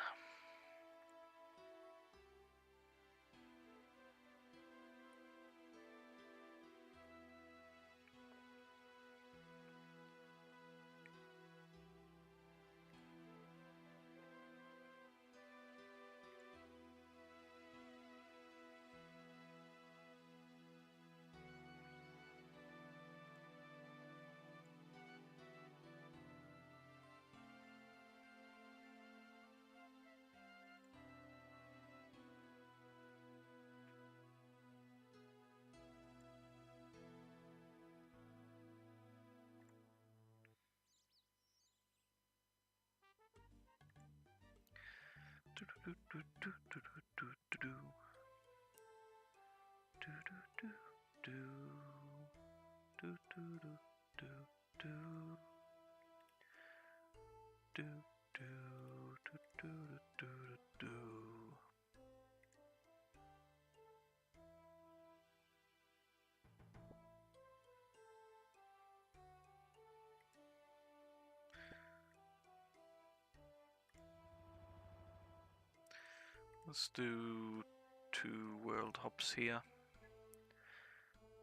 Let's do 2 world hops here,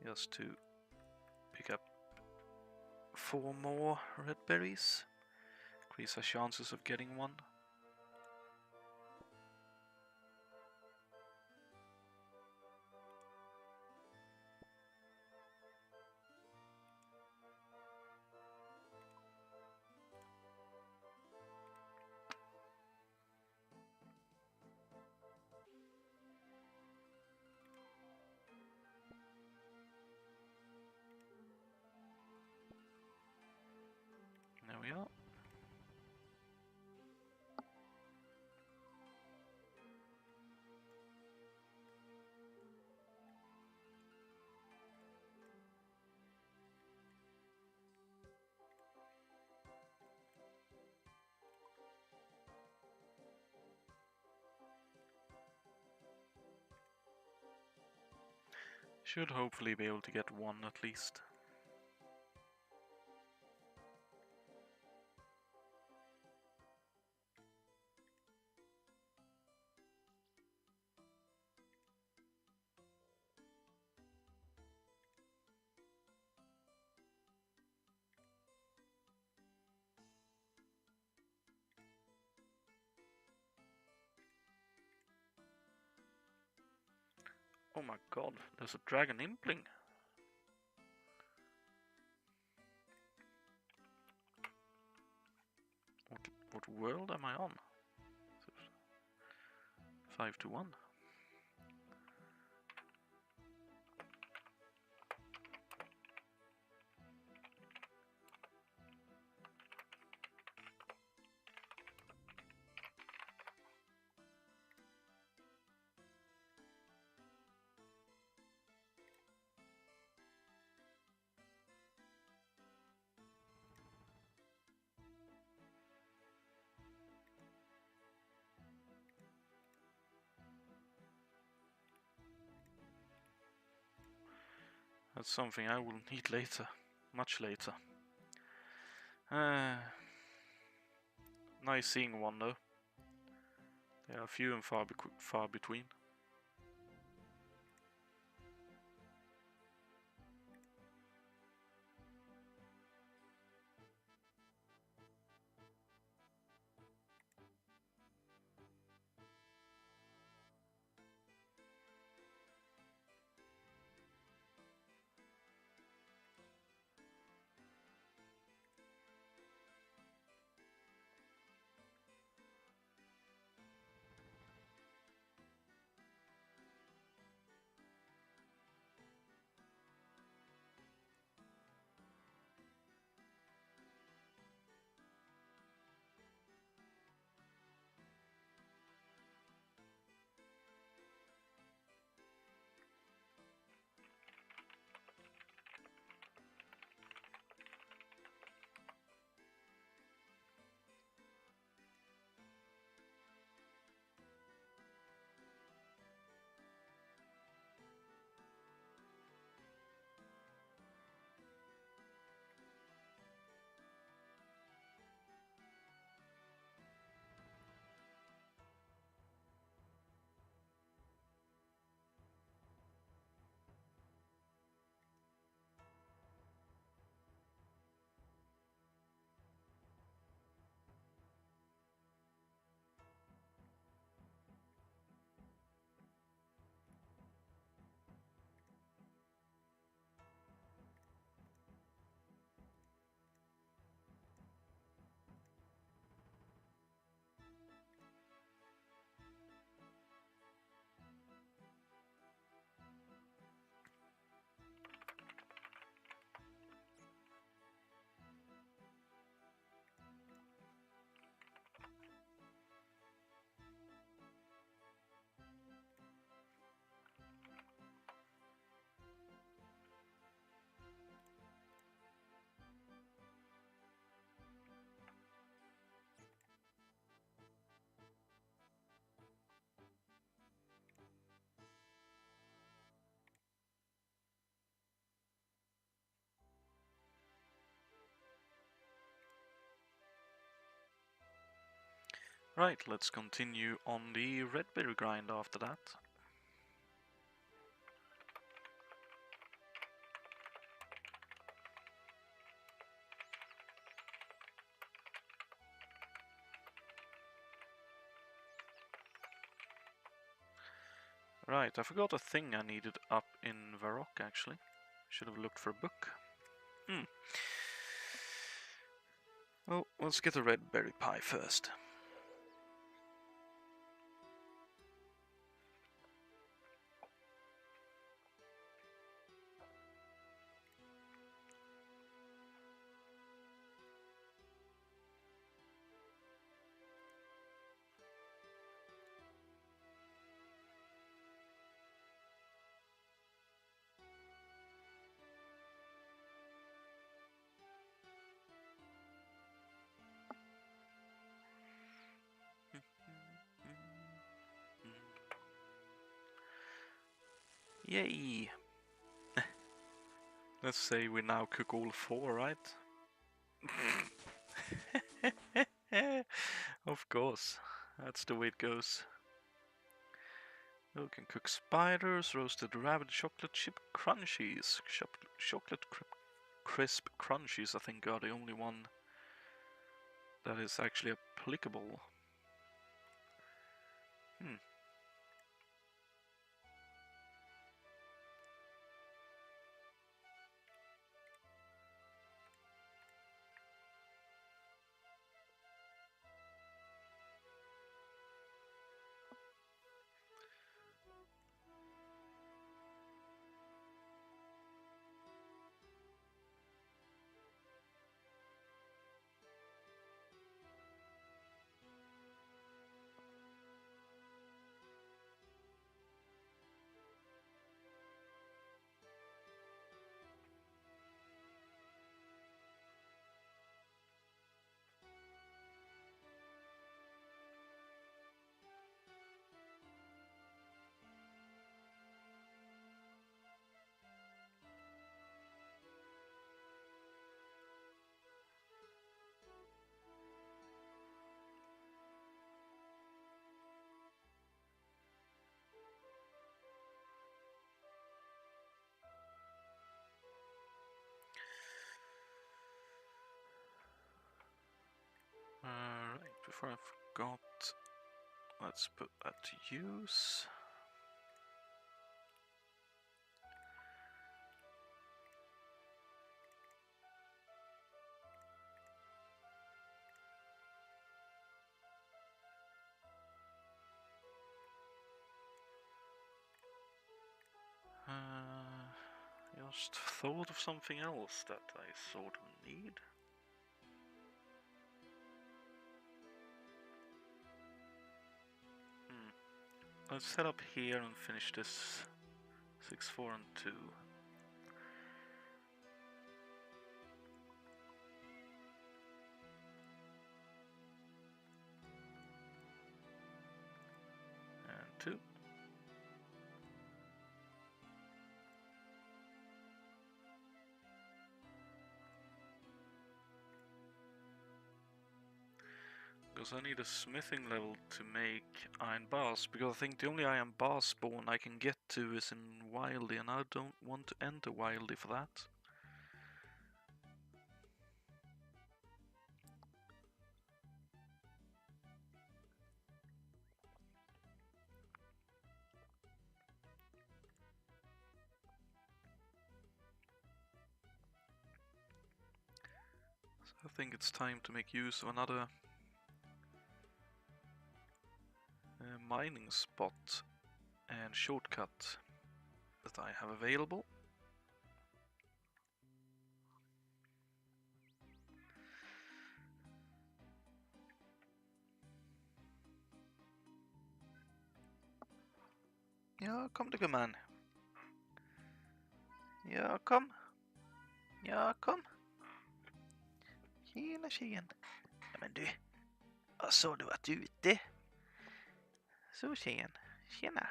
just to pick up 4 more red berries, increase our chances of getting one. There we are. Should hopefully be able to get one at least. Oh my god, there's a dragon impling. What world am I on? 5 to 1. That's something I will need later, much later. Nice seeing one though. They are few and far between. Right, let's continue on the red berry grind after that. Right, I forgot a thing I needed up in Varrock actually. Should have looked for a book. Well, let's get a red berry pie first. Yay! Let's say we now cook all 4, right? Of course, that's the way it goes. We can cook spiders, roasted rabbit, chocolate chip crunchies. Chocolate crisp crunchies, I think, are the only one that is actually applicable. Right, before I forgot, let's put that to use. Just thought of something else that I sort of need. Let's set up here and finish this 6, 4, and 2. And 2. Because I need a smithing level to make iron bars, because I think the only iron bar spawn I can get to is in Wildy, and I don't want to enter Wildy for that. So I think it's time to make use of another mining spot and shortcut that I have available. Ja, kom du gumman. Ja, kom. Ja, kom. Tjena tjejen. Ja, men du, vad sa du att du är ute? Så tjejen, tjena.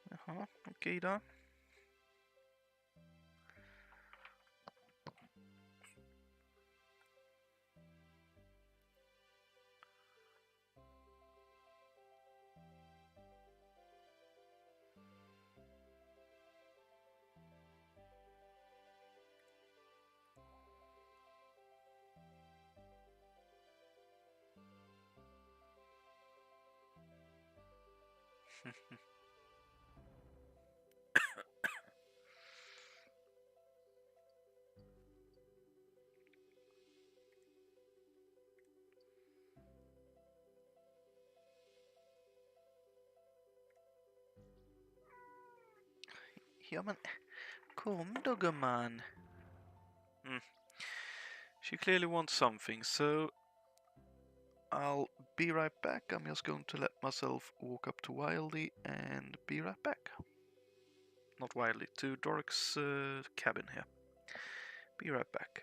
Jaha, okej då. Ja, men kom då gumman. She clearly wants something, so I'll be right back. I'm just going to let myself walk up to Wildy and be right back. Not Wildy, to Doric's cabin here. Be right back.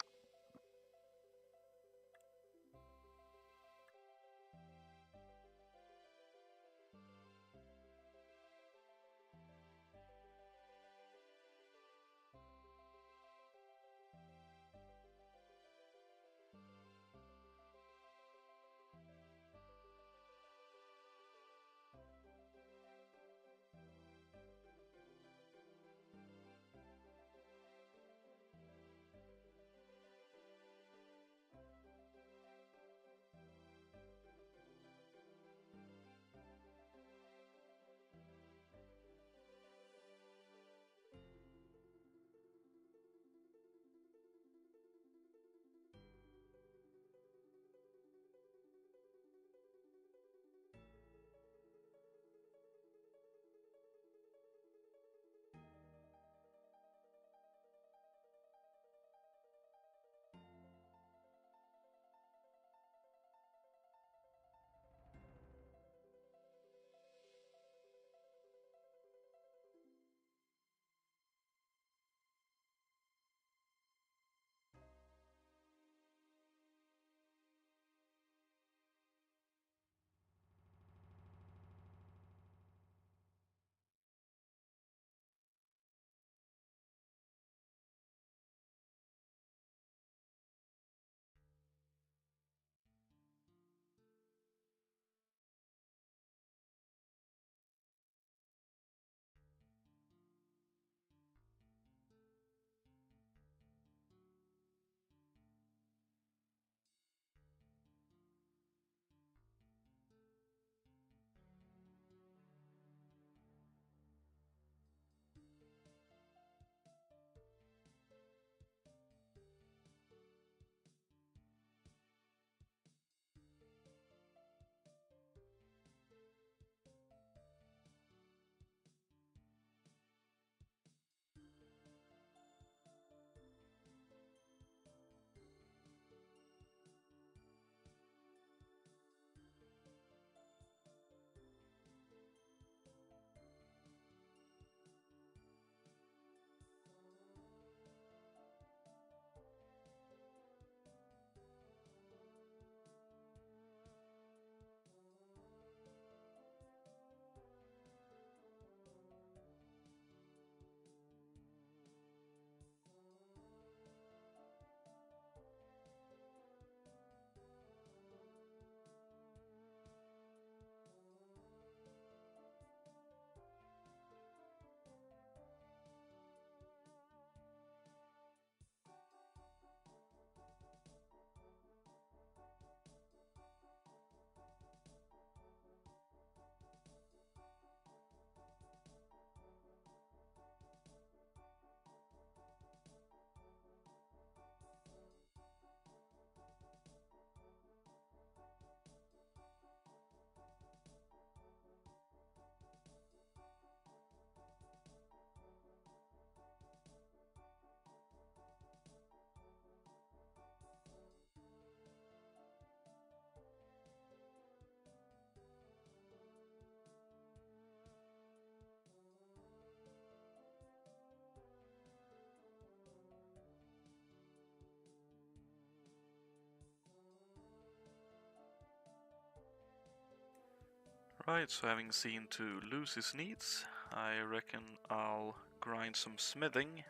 Right, so having seen to Lucy's needs, I reckon I'll grind some smithing.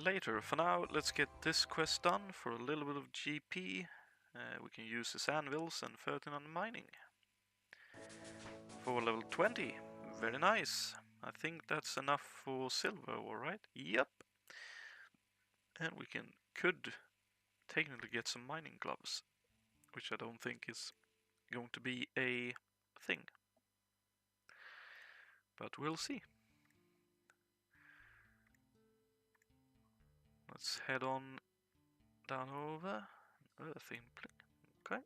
Later. For now, let's get this quest done for a little bit of GP. We can use his anvils and 13 on mining. For level 20. Very nice. I think that's enough for silver, alright? Yep. And we could technically get some mining gloves, which I don't think is going to be a thing. But we'll see. Let's head on down over. Earth implant. Okay.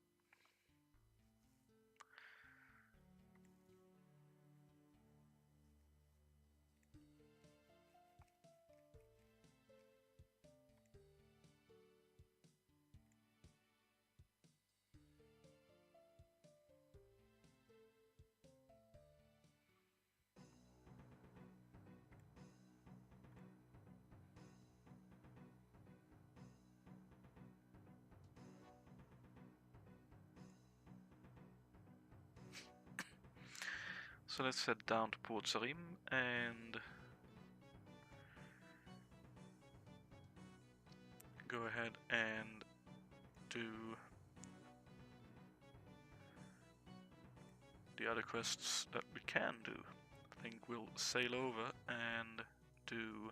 So let's head down to Port Sarim and go ahead and do the other quests that we can do. I think we'll sail over and do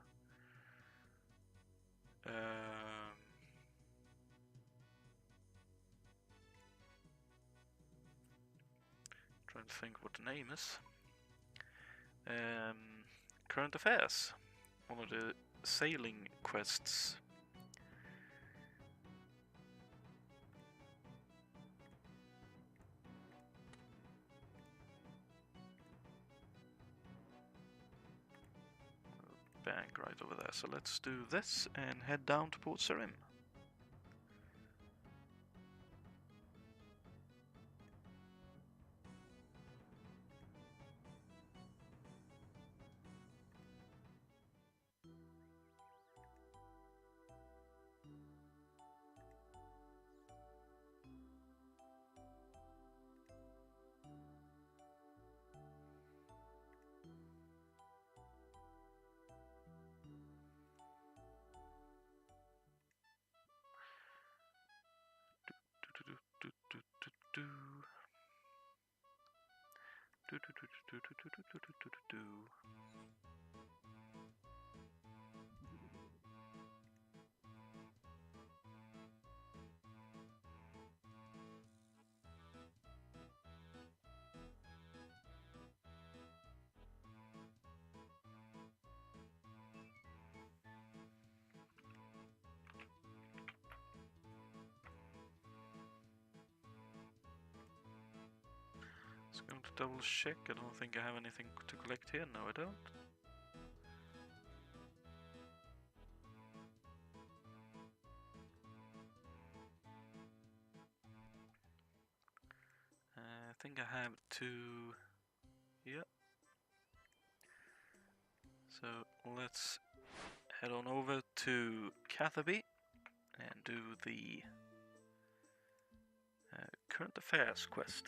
trying to think what the name is. Current Affairs, one of the sailing quests. Bank right over there, so let's do this and head down to Port Sarim. Just going to double check. I don't think I have anything to collect here. No, I don't. I think I have to. Yeah. So let's head on over to Catherby and do the Current Affairs quest.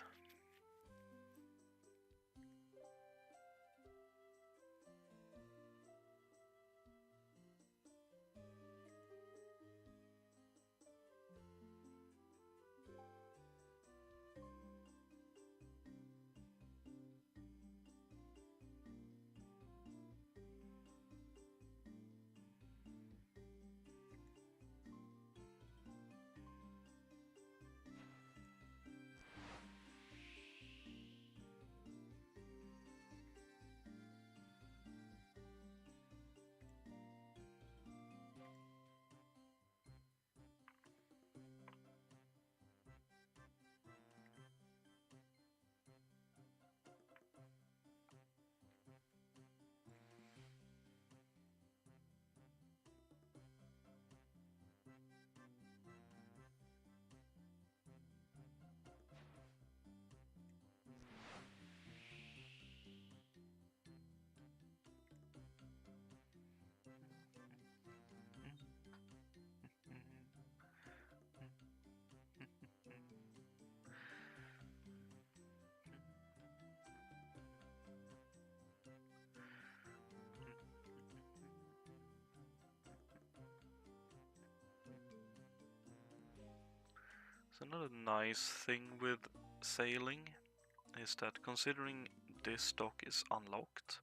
So another nice thing with sailing is that considering this dock is unlocked,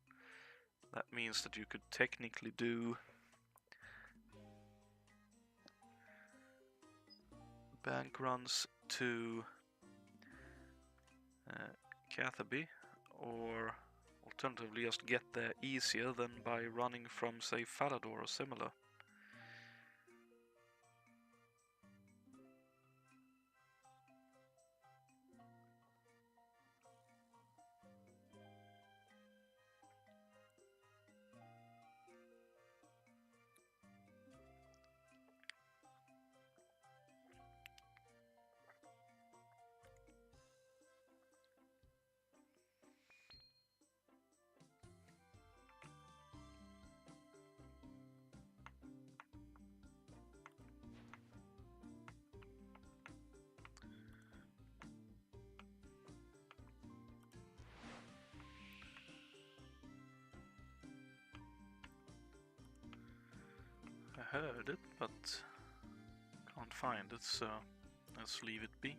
that means that you could technically do bank runs to Catherby, or alternatively just get there easier than by running from, say, Falador or similar. I heard it, but can't find it, so let's leave it be.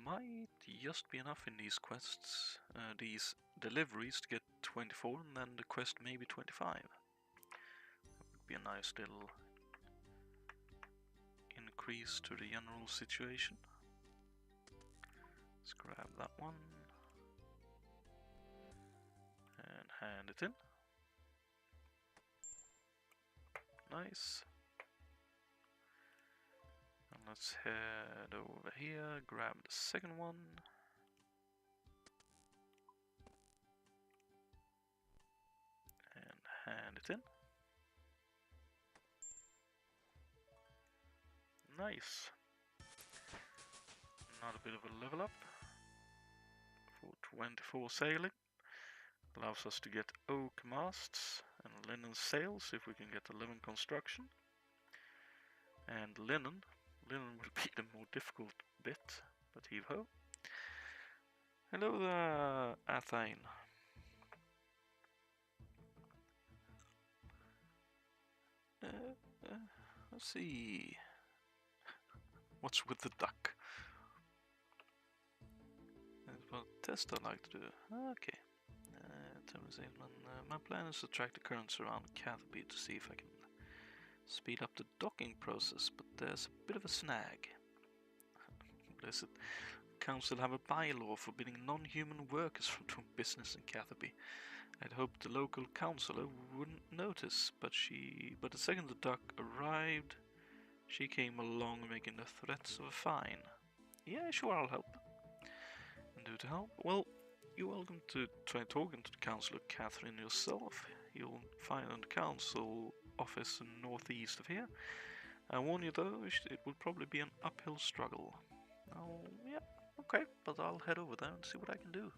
Might just be enough in these quests, these deliveries, to get 24, and then the quest maybe 25. That would be a nice little increase to the general situation. Let's grab that one and hand it in. Nice. And let's head over here, grab the second one. And hand it in. Nice. Another bit of a level up for 24 sailing. Allows us to get oak masts and linen sails if we can get 11 construction. And linen will be the more difficult bit, but heave ho. Hello there, Athane. Let's see. What's with the duck? That's what test I like to do. Okay. My plan is to track the currents around Catherby to see if I can speed up the docking process, but there's a bit of a snag. Does the council have a bylaw forbidding non-human workers from doing business in Catherby? I'd hoped the local councillor wouldn't notice, but the second the duck arrived, she came along making the threats of a fine. Yeah, sure, I'll help. And do to help? Well, you're welcome to try talking to the councillor Catherine yourself. You'll find her in the council office northeast of here. I warn you though, it will probably be an uphill struggle. Oh, yeah, okay, but I'll head over there and see what I can do.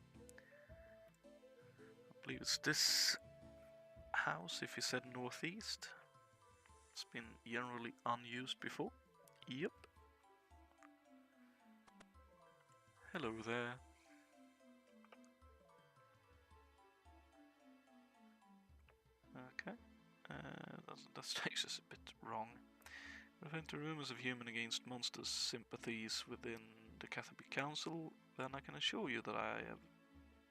I believe it's this house, if you said northeast. It's been generally unused before. Yep. Hello there. Okay. That takes us a bit wrong. Prevent the rumors of human against monsters sympathies within the Catherby Council, then I can assure you that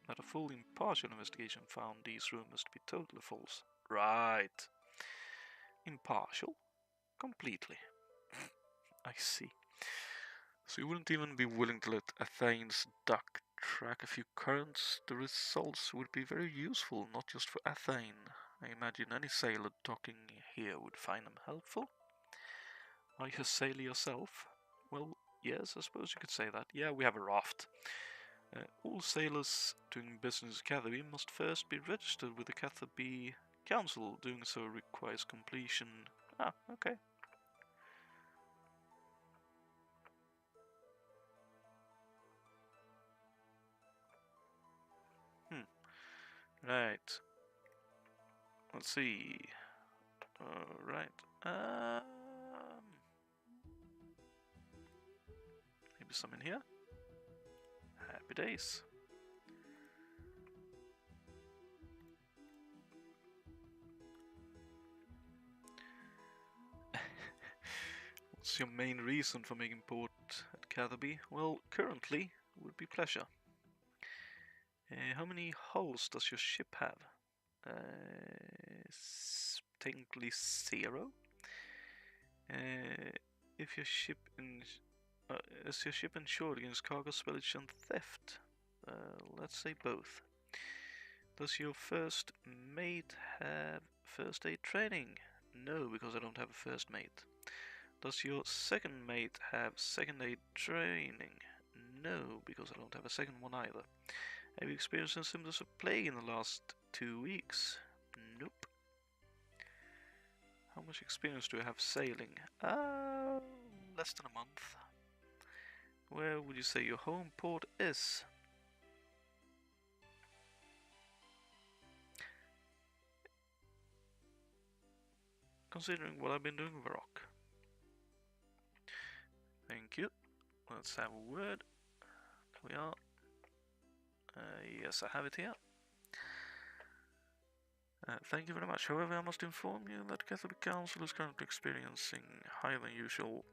that a full impartial investigation found these rumors to be totally false. Right. Impartial? Completely. I see. So you wouldn't even be willing to let Athane's duck track a few currents? The results would be very useful, not just for Athane. I imagine any sailor docking here would find them helpful. Are you a sailor yourself? Well, yes, I suppose you could say that. Yeah, we have a raft. All sailors doing business at Catherby must first be registered with the Catherby Council. Doing so requires completion. Ah, okay. Right. Let's see. Alright. Maybe some in here. Happy days. What's your main reason for making port at Catherby? Well, currently would be pleasure. How many hulls does your ship have? Technically 0. If your ship is your ship insured against cargo spillage and theft? Let's say both. Does your first mate have first aid training? No, because I don't have a first mate. Does your second mate have second aid training? No, because I don't have a second one either. Have you experienced symptoms of plague in the last 2 weeks? Nope. How much experience do you have sailing? Less than a month. Where would you say your home port is? Considering what I've been doing with Rock. Thank you. Let's have a word. There we are. Yes, I have it here. Thank you very much. However, I must inform you that Catholic Council is currently experiencing higher than usual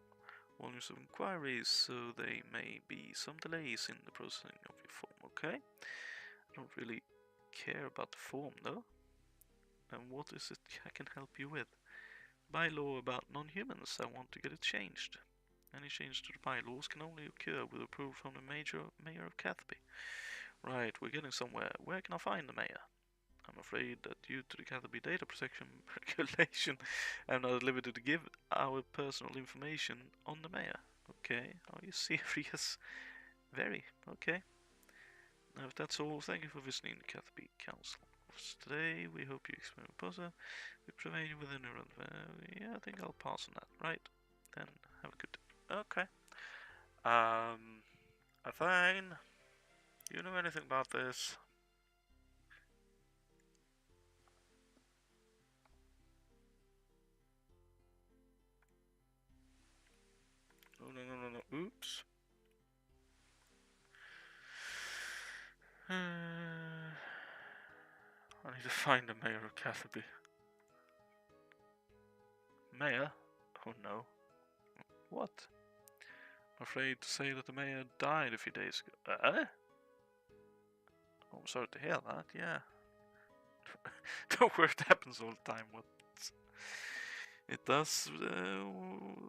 volumes of inquiries, so there may be some delays in the processing of your form, okay? I don't really care about the form, though. And what is it I can help you with? Bylaw about non-humans. I want to get it changed. Any change to the bylaws can only occur with approval from the mayor of Catherby. Right, we're getting somewhere. Where can I find the mayor? I'm afraid that due to the Catherby data protection regulation, I'm not at liberty to give our personal information on the mayor. Okay, are you serious? Very, okay. Now if that's all, thank you for visiting the Catherby Council office today. We hope you experience positive. We provide you with a new yeah, I think I'll pass on that. Right, then have a good day. Okay. Fine. You know anything about this? Oh, no. Oops. I need to find the mayor of Catherby. Mayor? Oh no. What? I'm afraid to say that the mayor died a few days ago. Oh, I'm sorry to hear that, yeah. Don't worry, it happens all the time. What? It does.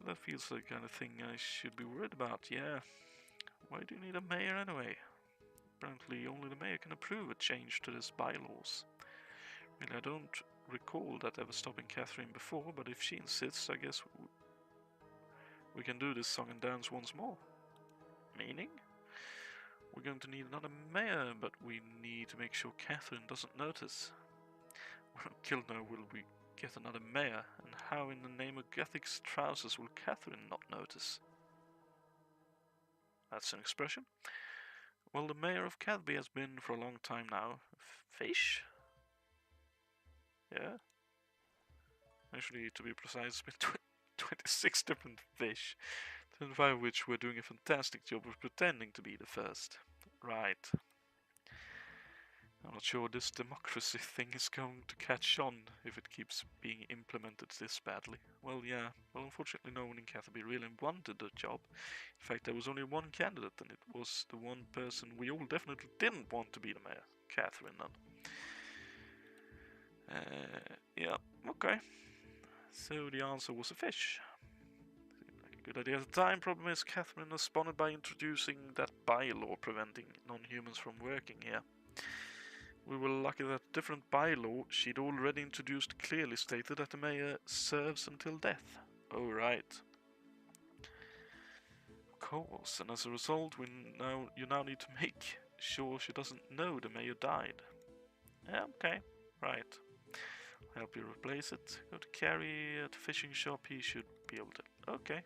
That feels like the kind of thing I should be worried about, yeah. Why do you need a mayor anyway? Apparently only the mayor can approve a change to this bylaws. Really, I don't recall that ever stopping Catherine before, but if she insists, I guess we can do this song and dance once more. Meaning? We're going to need another mayor, but we need to make sure Catherine doesn't notice. Where on Kilner will we get another mayor, and how in the name of Gothic's trousers will Catherine not notice? That's an expression. Well, the mayor of Catherby has been for a long time now. Fish? Yeah. Actually, to be precise, it's been 26 different fish, 25 of which were doing a fantastic job of pretending to be the first. Right. I'm not sure this democracy thing is going to catch on if it keeps being implemented this badly. Well, yeah. Well, unfortunately no one in Catherby really wanted the job. In fact, there was only one candidate, and it was the one person we all definitely didn't want to be the mayor. Catherine, yeah, okay. So the answer was a fish. Seemed like a good idea at the time. Problem is, Catherine responded by introducing that bylaw preventing non-humans from working here. We were lucky that a different bylaw she'd already introduced clearly stated that the mayor serves until death. Oh, right. course, and as a result, you now need to make sure she doesn't know the mayor died. Yeah, okay, right. I'll help you replace it. Go to Carrie at the fishing shop, he should be able to... Okay.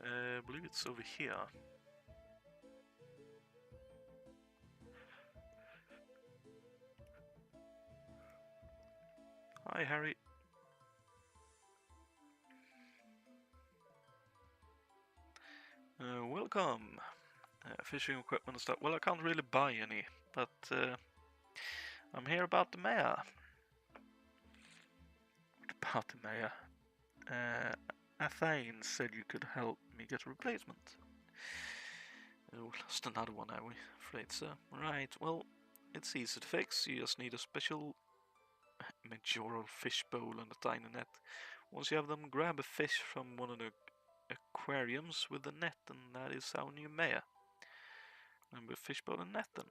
I believe it's over here. Hi, Harry. Welcome. Fishing equipment and stuff. Well, I can't really buy any, but I'm here about the mayor. What about the mayor? Athane said you could help me get a replacement. Oh, lost another one, are we? Afraid so. Right, well, it's easy to fix. You just need a special majoral fish bowl and a tiny net. Once you have them, grab a fish from one of the aquariums with the net, and that is our new mayor. Remember fish bowl and net then.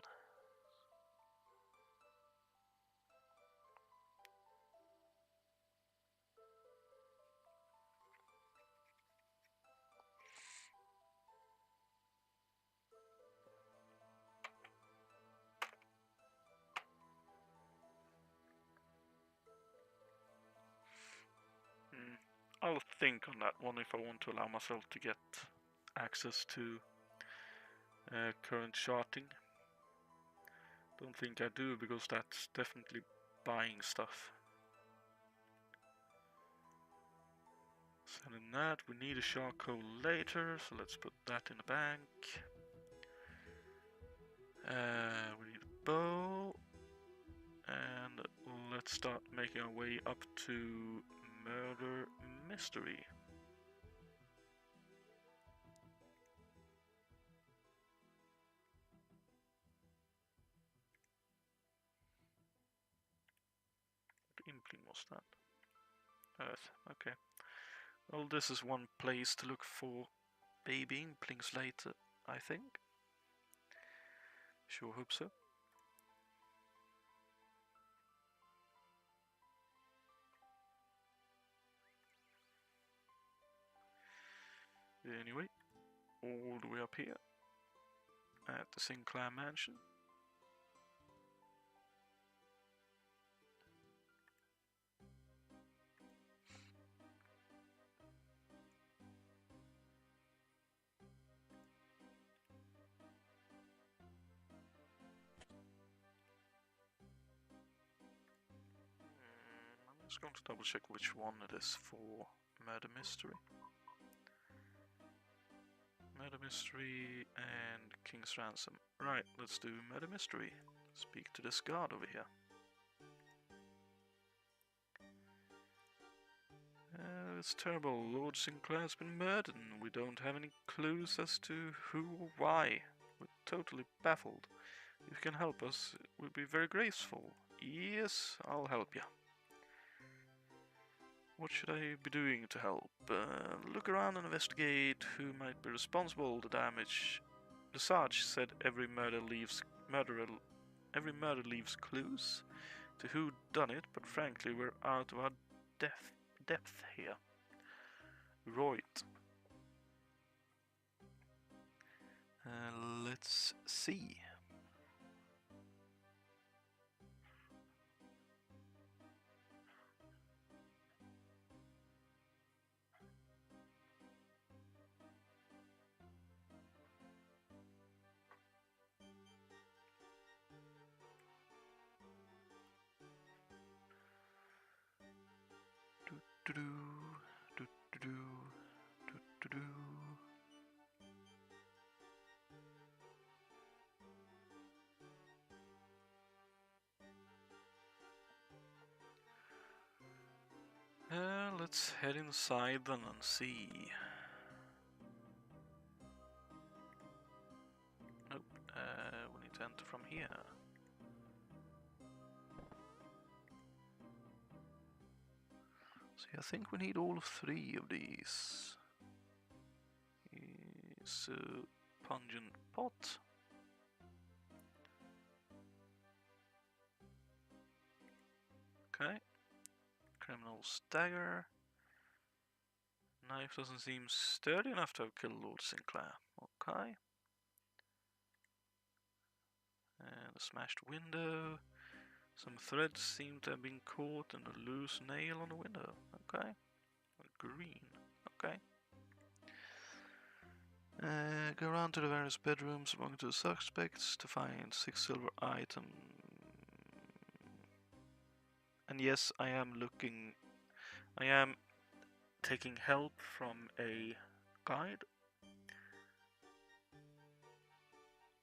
I'll think on that one if I want to allow myself to get access to current charting. Don't think I do, because that's definitely buying stuff. Selling that, we need a charcoal later, so let's put that in the bank. We need a bow, and let's start making our way up to murder mystery. What inkling was that? Earth, okay. Well, this is one place to look for baby inklings later, I think. Sure hope so. Anyway, all the way up here at the Sinclair Mansion. I'm just going to double check which one it is for murder mystery. Murder mystery and King's Ransom. Right, let's do murder mystery. Speak to this guard over here. It's terrible. Lord Sinclair's been murdered and we don't have any clues as to who or why. We're totally baffled. If you can help us, we'll be very grateful. Yes, I'll help you. What should I be doing to help? Look around and investigate who might be responsible for the damage. The Sarge said every murder leaves clues to who done it, but frankly we're out of our depth here. Right. Let's see. Let's head inside then and see. Nope, we need to enter from here. See, I think we need all 3 of these. It's a pungent pot. Okay. Criminal stagger. Knife doesn't seem sturdy enough to have killed Lord Sinclair. Okay. And a smashed window. Some threads seem to have been caught and a loose nail on the window. Okay. Green. Okay. Go around to the various bedrooms belonging to the suspects to find 6 silver items. And yes, I am taking help from a guide.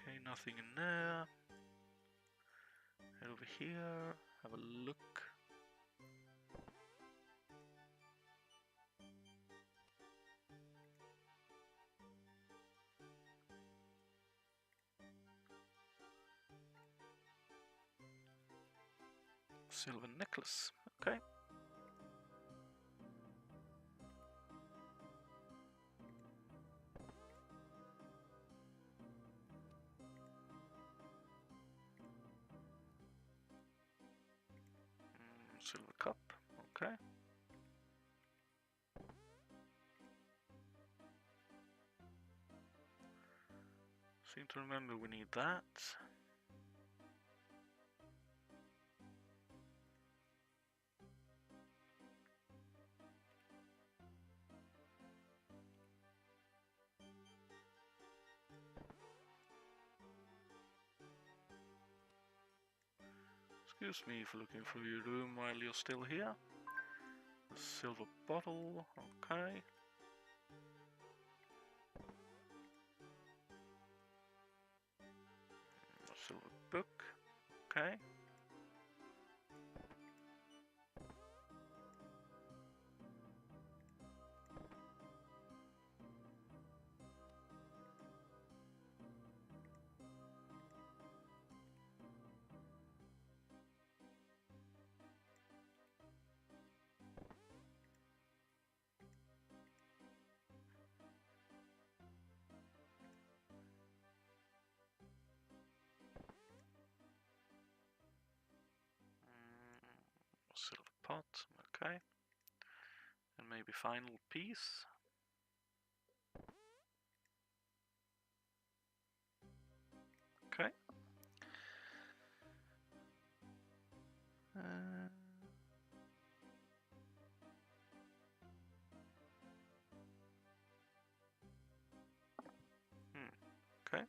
Okay, nothing in there. Head over here, have a look. Silver necklace, okay. Silver cup, okay. Seem to remember we need that. Excuse me for looking through your room while you're still here. A silver bottle, okay. A silver book, okay. Silver pot, okay. And maybe final piece. Okay. Okay.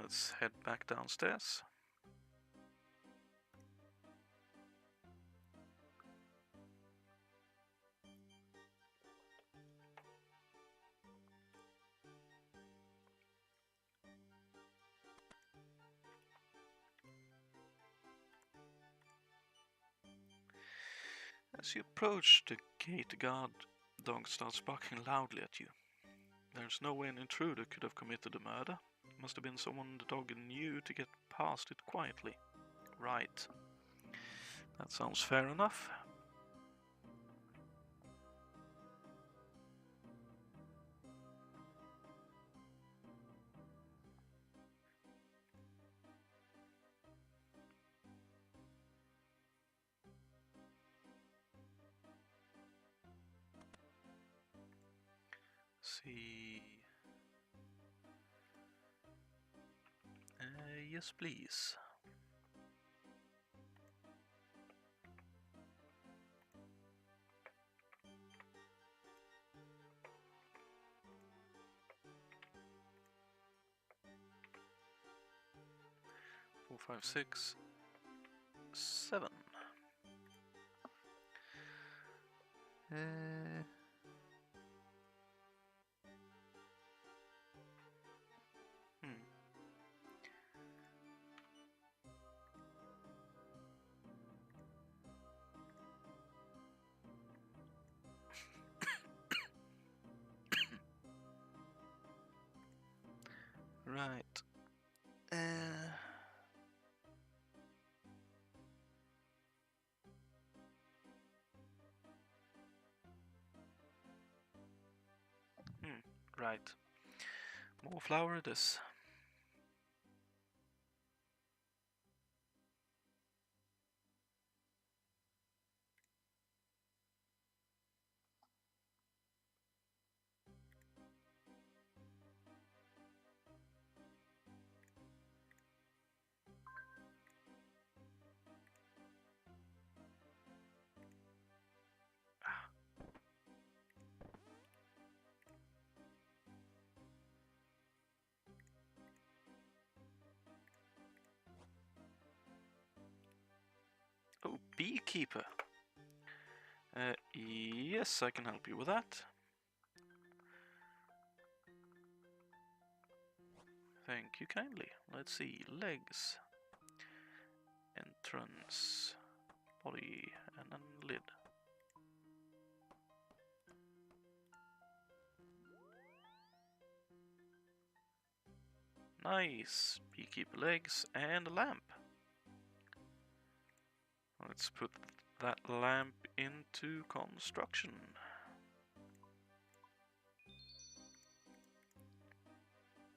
Let's head back downstairs. As you approach the gate, the guard dog starts barking loudly at you. There's no way an intruder could have committed the murder. It must have been someone the dog knew to get past it quietly. Right. That sounds fair enough. See. Yes, please. Four, 5, 6, 7. Right. Right. More flour it is. beekeeper. Yes, I can help you with that. Thank you kindly. Let's see. Legs. Entrance. Body. And then lid. Nice. Beekeeper legs and a lamp. Let's put that lamp into construction.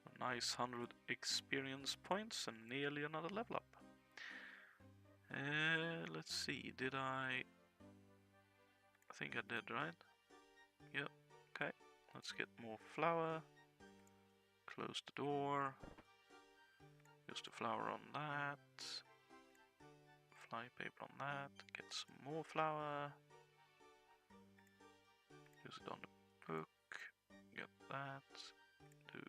A nice 100 experience points and nearly another level up. Let's see, did I think I did, right? Yep, okay. Let's get more flour. Close the door. Use the flour on that. Fly paper on that. Get some more flour. Use it on the book. Get that. Do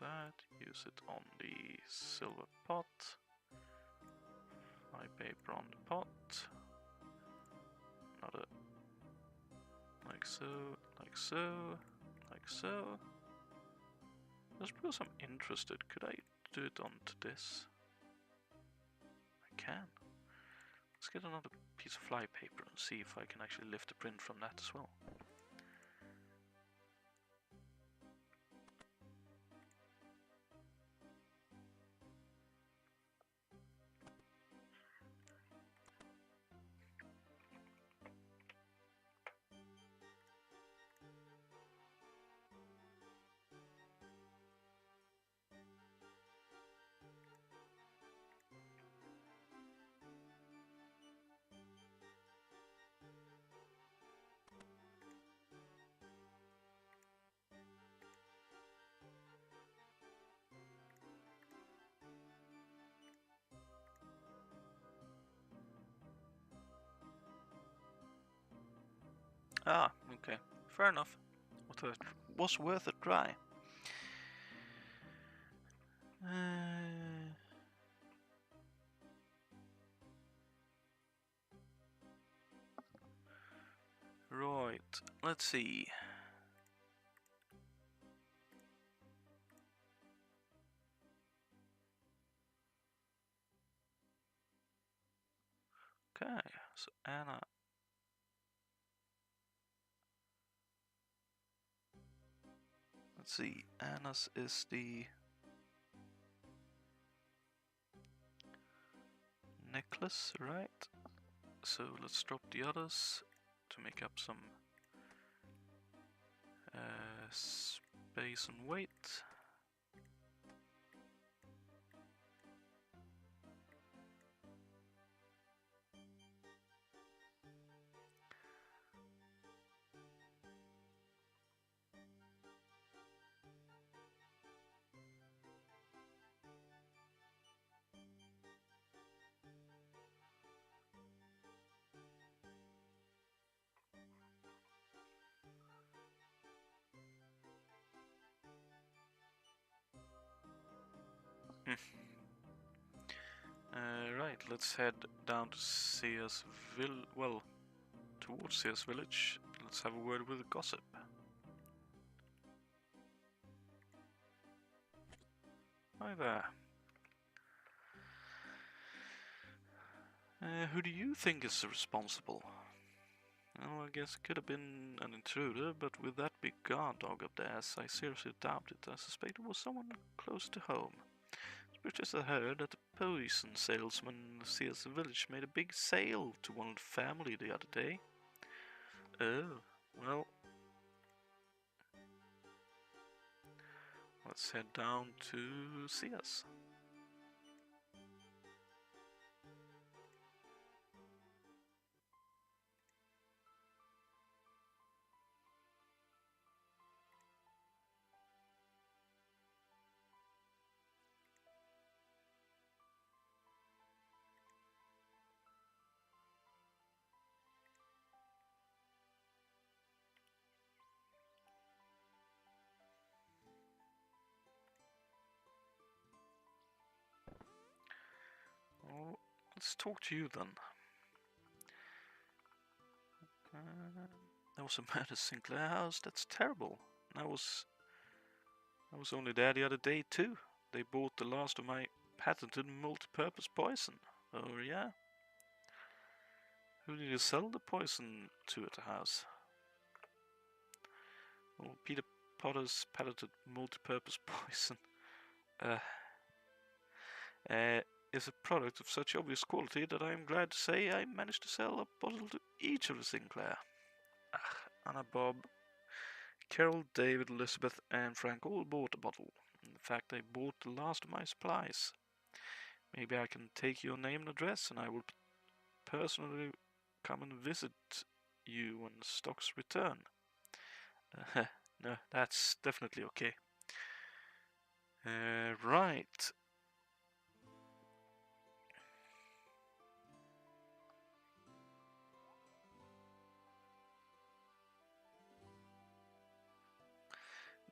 that. Use it on the silver pot. Fly paper on the pot. Another. Like so. Like so. Like so. Just because I'm interested, could I do it onto this? I can. Let's get another piece of fly paper and see if I can actually lift the print from that as well. Ah, okay. Fair enough. Was worth a try. Right, let's see. Okay, so Anna. Let's see, Anna's is the necklace, right? So let's drop the others to make up some space and weight. Right, let's head down to Sea's towards Sea's village. Let's have a word with Gossip. Hi there. Who do you think is responsible? Well, I guess it could have been an intruder, but with that big guard dog up there, I seriously doubt it. I suspect it was someone close to home. Just I heard that the poison salesman in Sea's village made a big sale to one of the family the other day. Oh, well. Let's head down to Sea's. Oh, let's talk to you then. There was a murder Sinclair house. That's terrible. I was only there the other day too. They bought the last of my patented multi-purpose poison. Oh yeah? Who did you sell the poison to at the house? Oh, Peter Potter's patented multi-purpose poison. Is a product of such obvious quality that I am glad to say I managed to sell a bottle to each of the Sinclair. Anna, Bob, Carol, David, Elizabeth, and Frank all bought a bottle. In fact, they bought the last of my supplies. Maybe I can take your name and address, and I will personally come and visit you when stocks return. No, that's definitely okay. Right.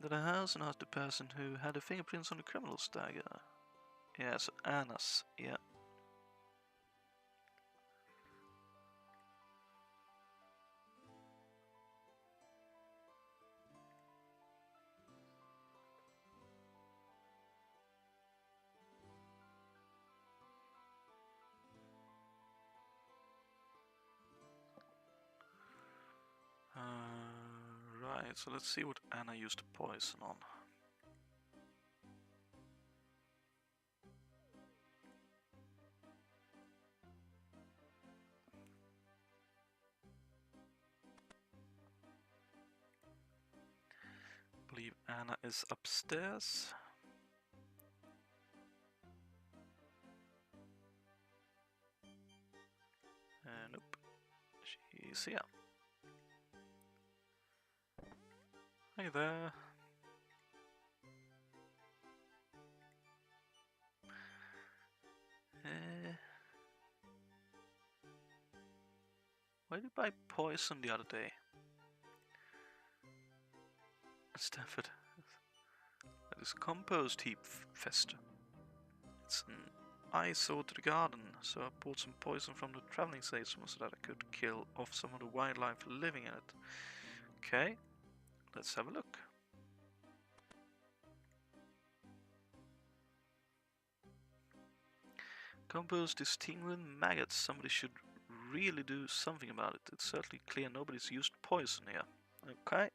Enter the house and ask the person who had the fingerprints on the criminal's dagger. Yes, Anna's, yeah. Right, so let's see what Anna used the poison on. I believe Anna is upstairs. Nope, she's here. Hey there. Why did you buy poison the other day? Stanford. That is compost heap fester. It's an eyesore to the garden, so I bought some poison from the traveling salesman so that I could kill off some of the wildlife living in it. Okay, let's have a look. Compost is teeming with maggots. Somebody should really do something about it. It's certainly clear nobody's used poison here. Okay.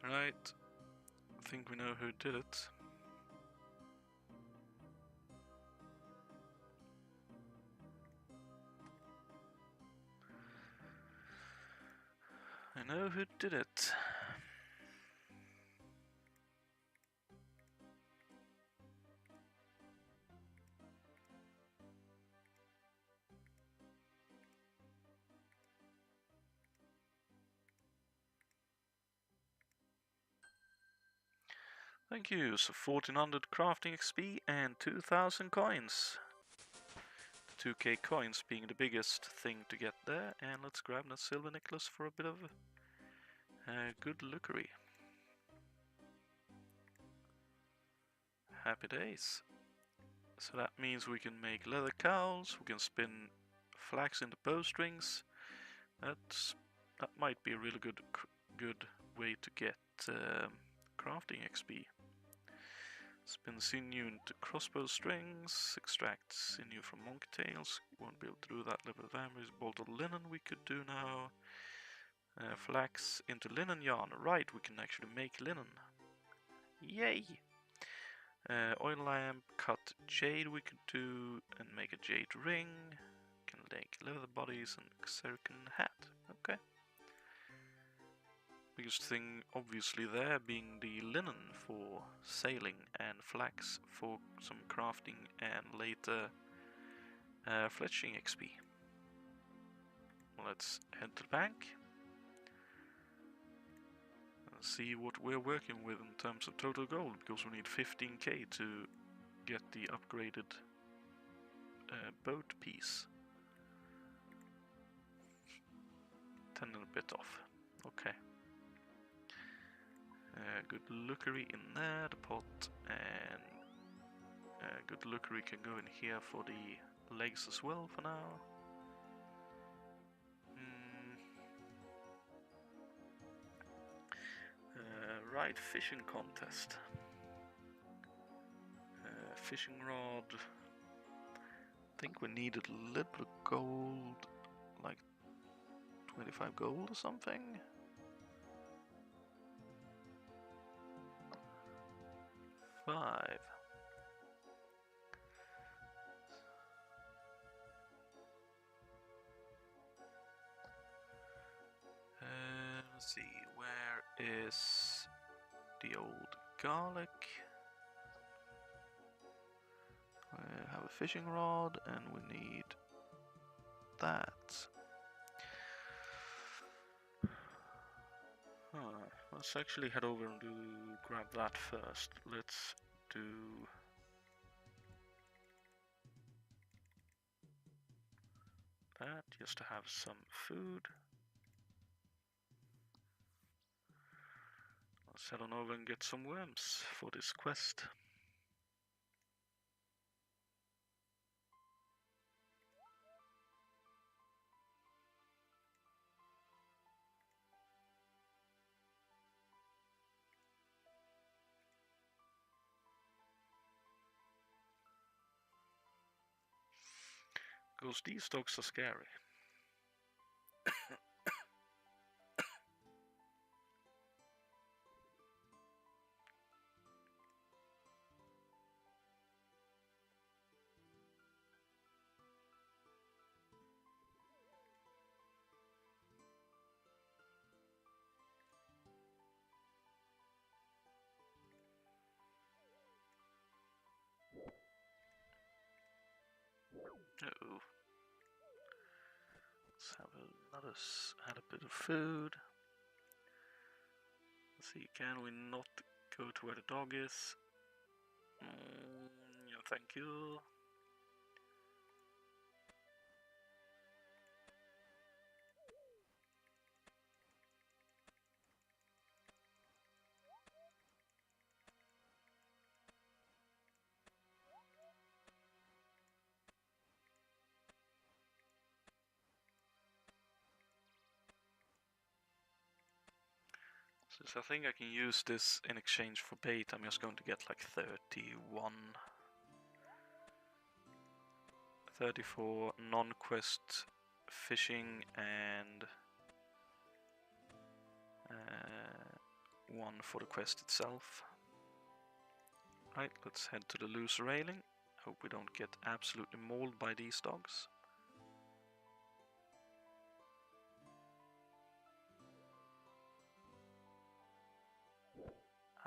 Right. I think we know who did it. I know who did it. Thank you. So 1400 crafting XP and 2000 coins. 2k coins being the biggest thing to get there. And let's grab that silver necklace for a bit of good lookery. Happy days. So that means we can make leather cowls, we can spin flax into bowstrings. That might be a really good way to get crafting XP. Spin sinew into crossbow strings, extract sinew from monkey tails. Won't be able to do that level of damage. Bolt of linen we could do now. Flax into linen yarn. Right, we can actually make linen. Yay! Oil lamp, cut jade we could do and make a jade ring. Can make leather bodies and Xerican hat. Okay. Biggest thing obviously there being the linen for sailing and flax for some crafting and later fletching XP. let's head to the bank and see what we're working with in terms of total gold, because we need 15k to get the upgraded boat piece. 10 and a bit off. Okay. Good lookery in there, the pot, and good lookery can go in here for the legs as well for now. Right, fishing contest. Fishing rod. I think we needed a little bit of gold, like 25 gold or something. Five. Let's see, where is the old garlic? I have a fishing rod and we need that. Let's actually head over and grab that first. Let's do that just to have some food. Let's head on over and get some worms for this quest. Because these dogs are scary. Uh-oh. Let's have add a bit of food. Let's see, can we not go to where the dog is? Yeah, thank you. Since I think I can use this in exchange for bait, I'm just going to get like 31. 34 non-quest fishing and 1 for the quest itself. Right, let's head to the loose railing. Hope we don't get absolutely mauled by these dogs.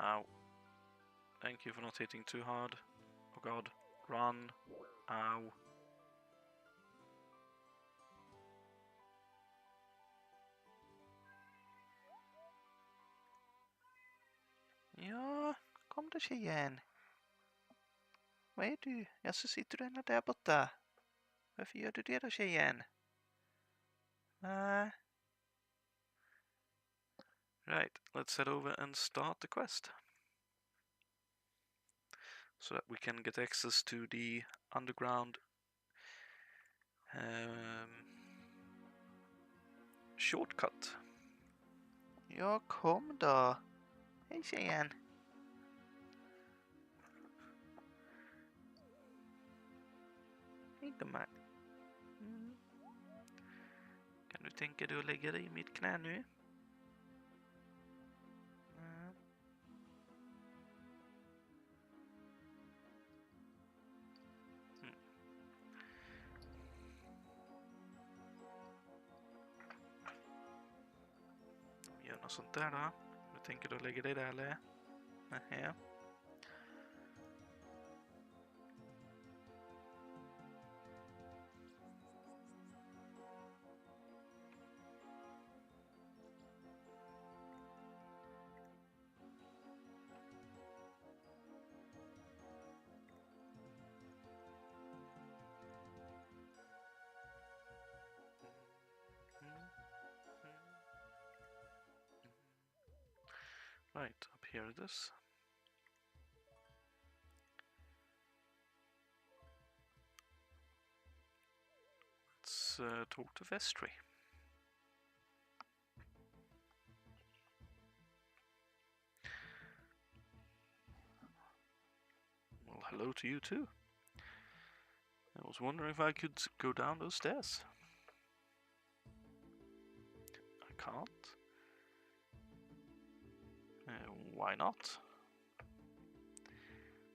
Ow. Thank you for not hitting too hard. Oh god. Run. Ow. Ja, kom då tjejen. Vad är du? Ja, så sitter du ända där borta. Varför gör du det då tjejen? Right, let's head over and start the quest. So that we can get access to the underground shortcut. Ja, kom då. Hej tjejen. Hej gumman. Kan du tänka dig att lägga dig i mitt knä nu? Gör något sånt där då. Du tänker du lägga dig där eller? Nähä. Right, up here it is. Let's talk to Vestry. Well, hello to you too. I was wondering if I could go down those stairs. I can't. Why not?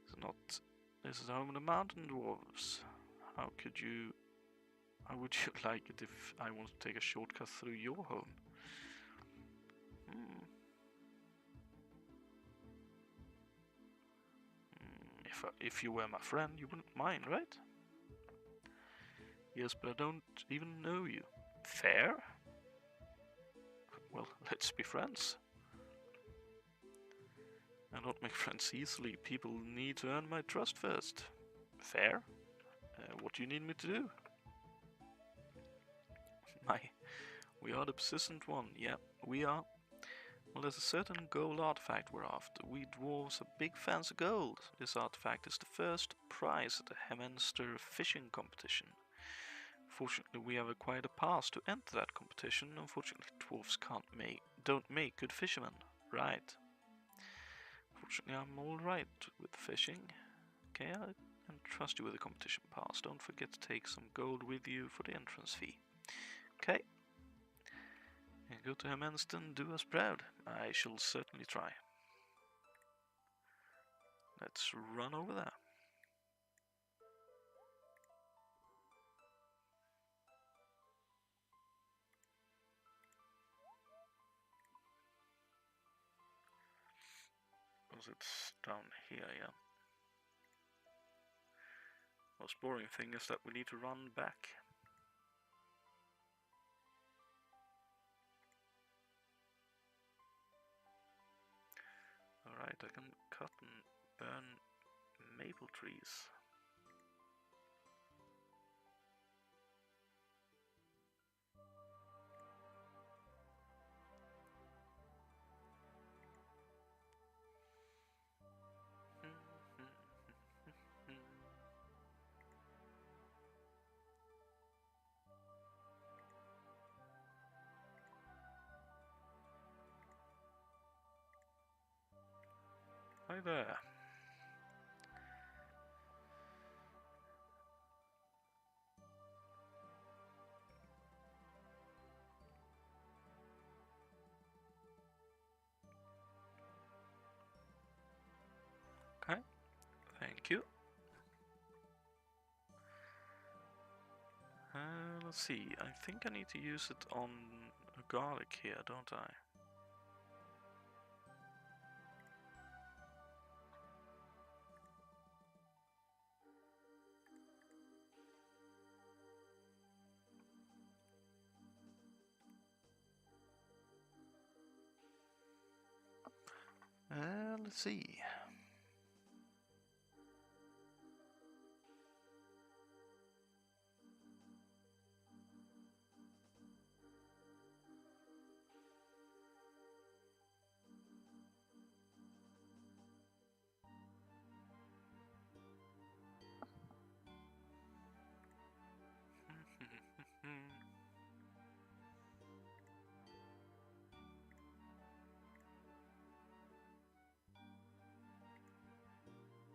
It's not. This is home of the mountain dwarves. How would you like it if I want to take a shortcut through your home? If you were my friend, you wouldn't mind, right? Yes, but I don't even know you. Fair? Well, let's be friends. I don't make friends easily. People need to earn my trust first. Fair? What do you need me to do? We are the persistent one. Yeah, we are. Well, there's a certain gold artifact we're after. We dwarves are big fans of gold. This artifact is the first prize at the Hemmenster fishing competition. Fortunately, we have acquired a pass to enter that competition. Unfortunately, dwarves don't make good fishermen. Right. Fortunately, I'm alright with fishing. Okay, I can trust you with the competition pass. Don't forget to take some gold with you for the entrance fee. Okay. And go to Hemmenston, do us proud. I shall certainly try. Let's run over there. Because it's down here, yeah. Most boring thing is that we need to run back. Alright, I can cut and burn maple trees. Hi there. Okay, thank you. Let's see, I think I need to use it on a garlic here, don't I? Let's see.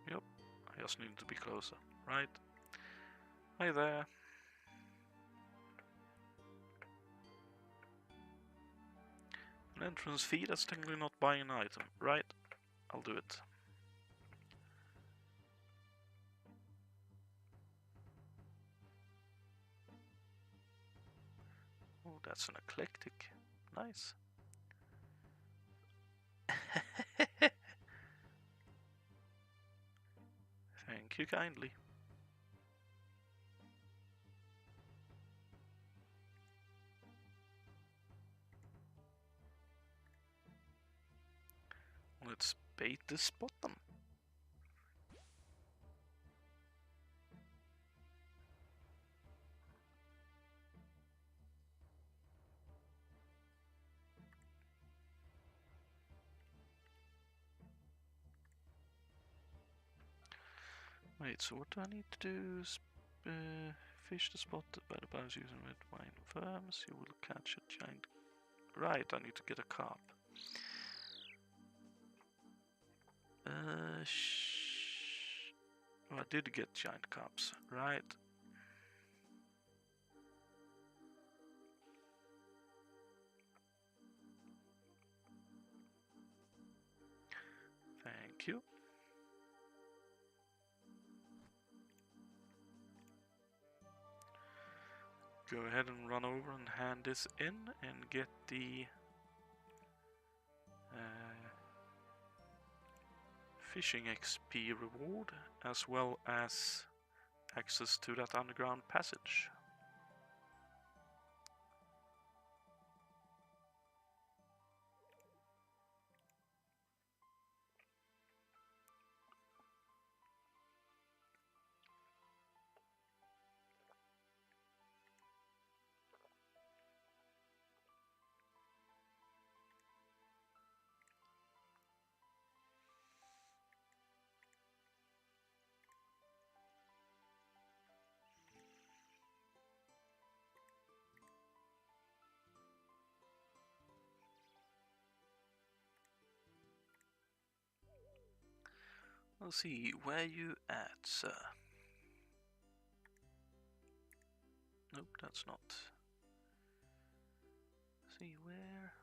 Yep, I just need to be closer, right? Hi there. An entrance fee, that's technically not buying an item, right? I'll do it. Oh, that's an eclectic. Nice. Thank you kindly. Let's bait this bottom. Wait, so what do I need to do? Fish the spot by the bows using red wine worms. You will catch a giant. Right, I need to get a carp. Oh, I did get giant carps, right? Thank you. Go ahead and run over and hand this in and get the fishing XP reward, as well as access to that underground passage. Let's see, where you at, sir? Nope, that's not. See where?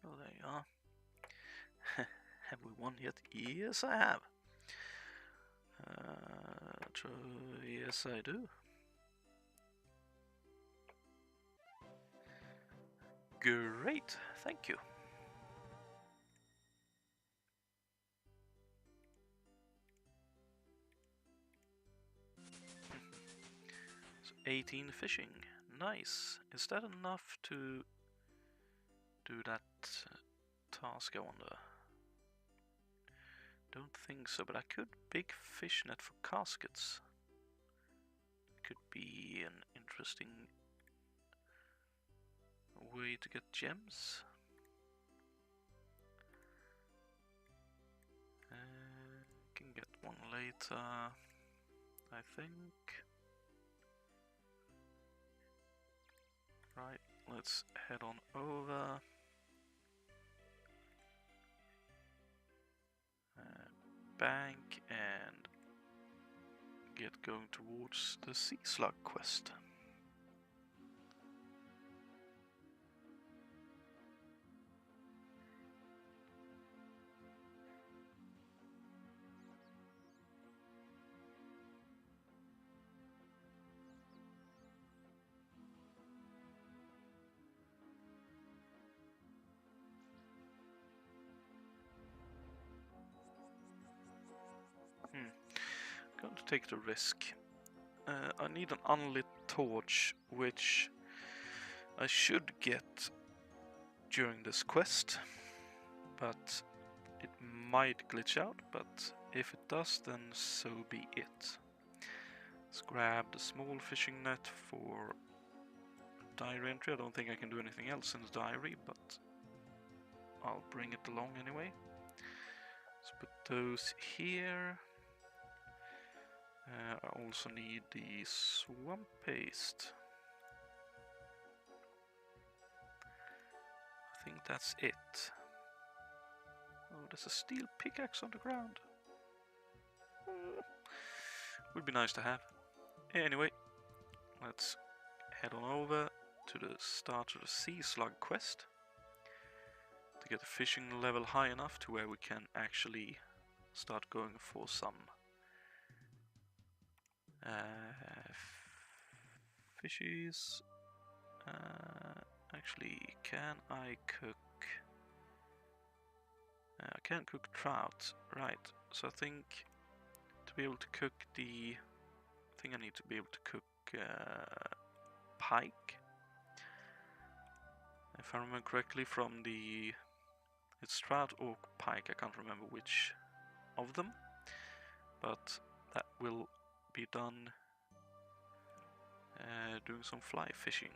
Oh, there you are. Have we won yet? Yes, I have. Yes, I do. Great, thank you. So 18 fishing, nice. Is that enough to do that task, I wonder? Don't think so, but I could big fish net for caskets. Could be an interesting way to get gems. Can get one later, I think. Right, let's head on over. Bank and get going towards the sea slug quest. Going to take the risk. I need an unlit torch, which I should get during this quest, but it might glitch out, but if it does, then so be it. Let's grab the small fishing net for diary entry. I don't think I can do anything else in the diary, but I'll bring it along anyway. Let's put those here. I also need the swamp paste. I think that's it. Oh, there's a steel pickaxe on the ground. Would be nice to have. Anyway, let's head on over to the start of the sea slug quest to get the fishing level high enough to where we can actually start going for some fishies. Actually, can I cook? I can't cook trout, right? So I think to be able to cook I think I need to be able to cook pike. If I remember correctly from it's trout or pike, I can't remember which of them, but that will be done doing some fly fishing.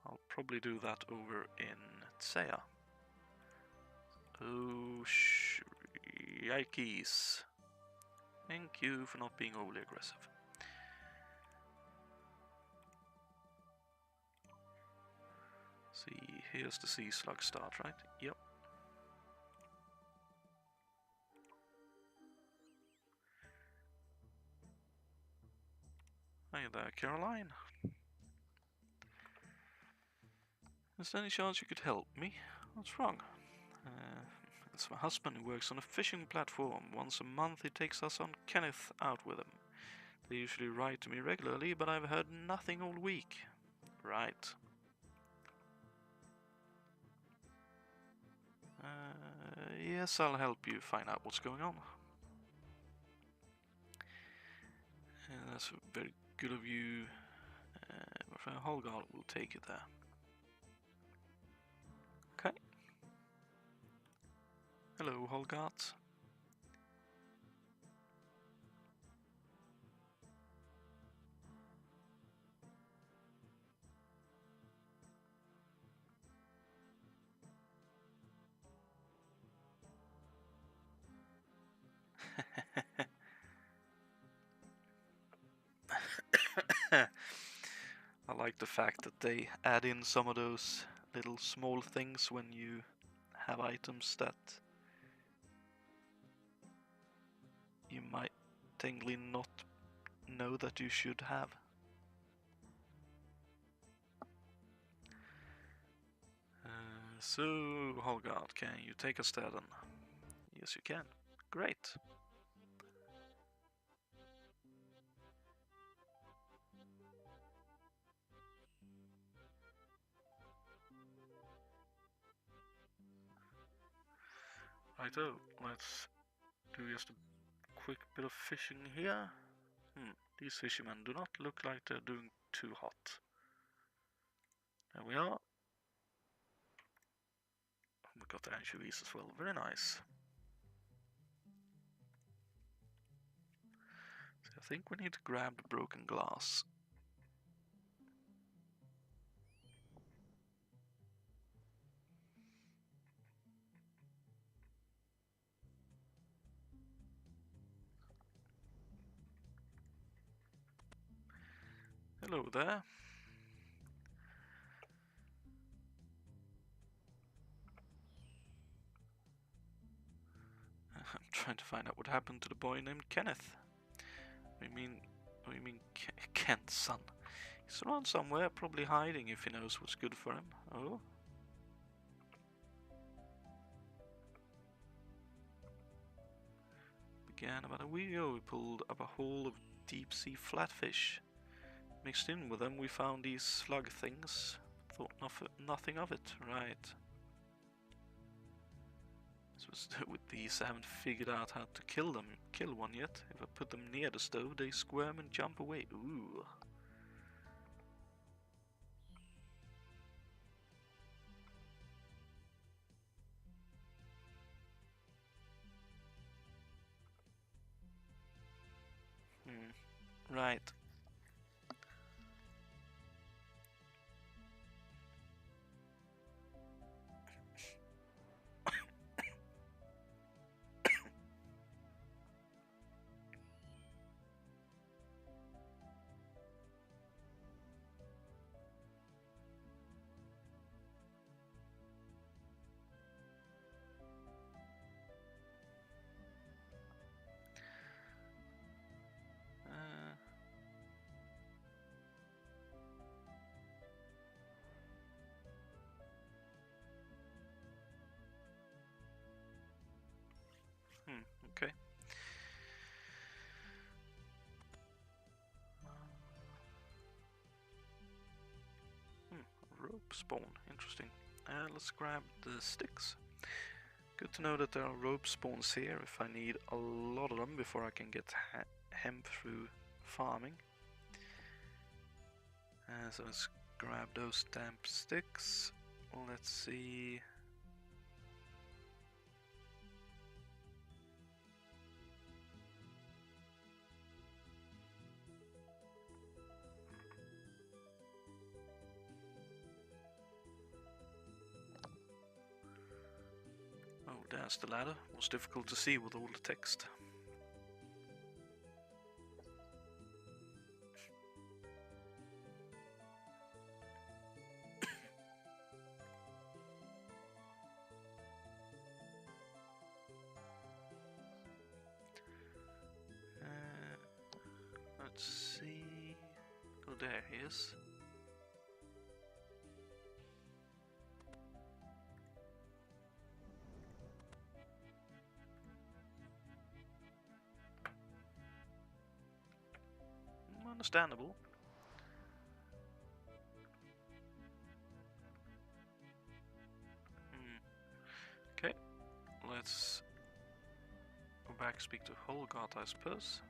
I'll probably do that over in Tsea. Oh, Yikes. Thank you for not being overly aggressive. See, here's the sea slug start, right? Yep. Hi there, Caroline. Is there any chance you could help me? What's wrong? It's my husband who works on a fishing platform. Once a month he takes us on Kenneth out with him. They usually write to me regularly, but I've heard nothing all week. Right. Yes, I'll help you find out what's going on. That's very good of you. My friend Holgard will take you there. Okay. Hello, Holgard. I like the fact that they add in some of those little small things when you have items that you might technically not know that you should have. So, Holgard, can you take us there then? Yes, you can. Great. Righto, let's do just a quick bit of fishing here. These fishermen do not look like they're doing too hot. There we are. We got the anchovies as well, very nice. So I think we need to grab the broken glass. Hello there. I'm trying to find out what happened to the boy named Kenneth. What do you mean Kent's son? He's around somewhere, probably hiding if he knows what's good for him. Oh? Began about a week ago. We pulled up a haul of deep sea flatfish. Mixed in with them, we found these slug things. Thought nothing of it, right? So with these, I haven't figured out how to kill one yet. If I put them near the stove, they squirm and jump away. Ooh. Right. Okay. Rope spawn, interesting. Let's grab the sticks. Good to know that there are rope spawns here if I need a lot of them before I can get hemp through farming. So let's grab those damp sticks. Let's see. as the latter was difficult to see with all the text. Let's see. Oh, there he is. Understandable. Okay, let's go back, speak to Holgard, I suppose.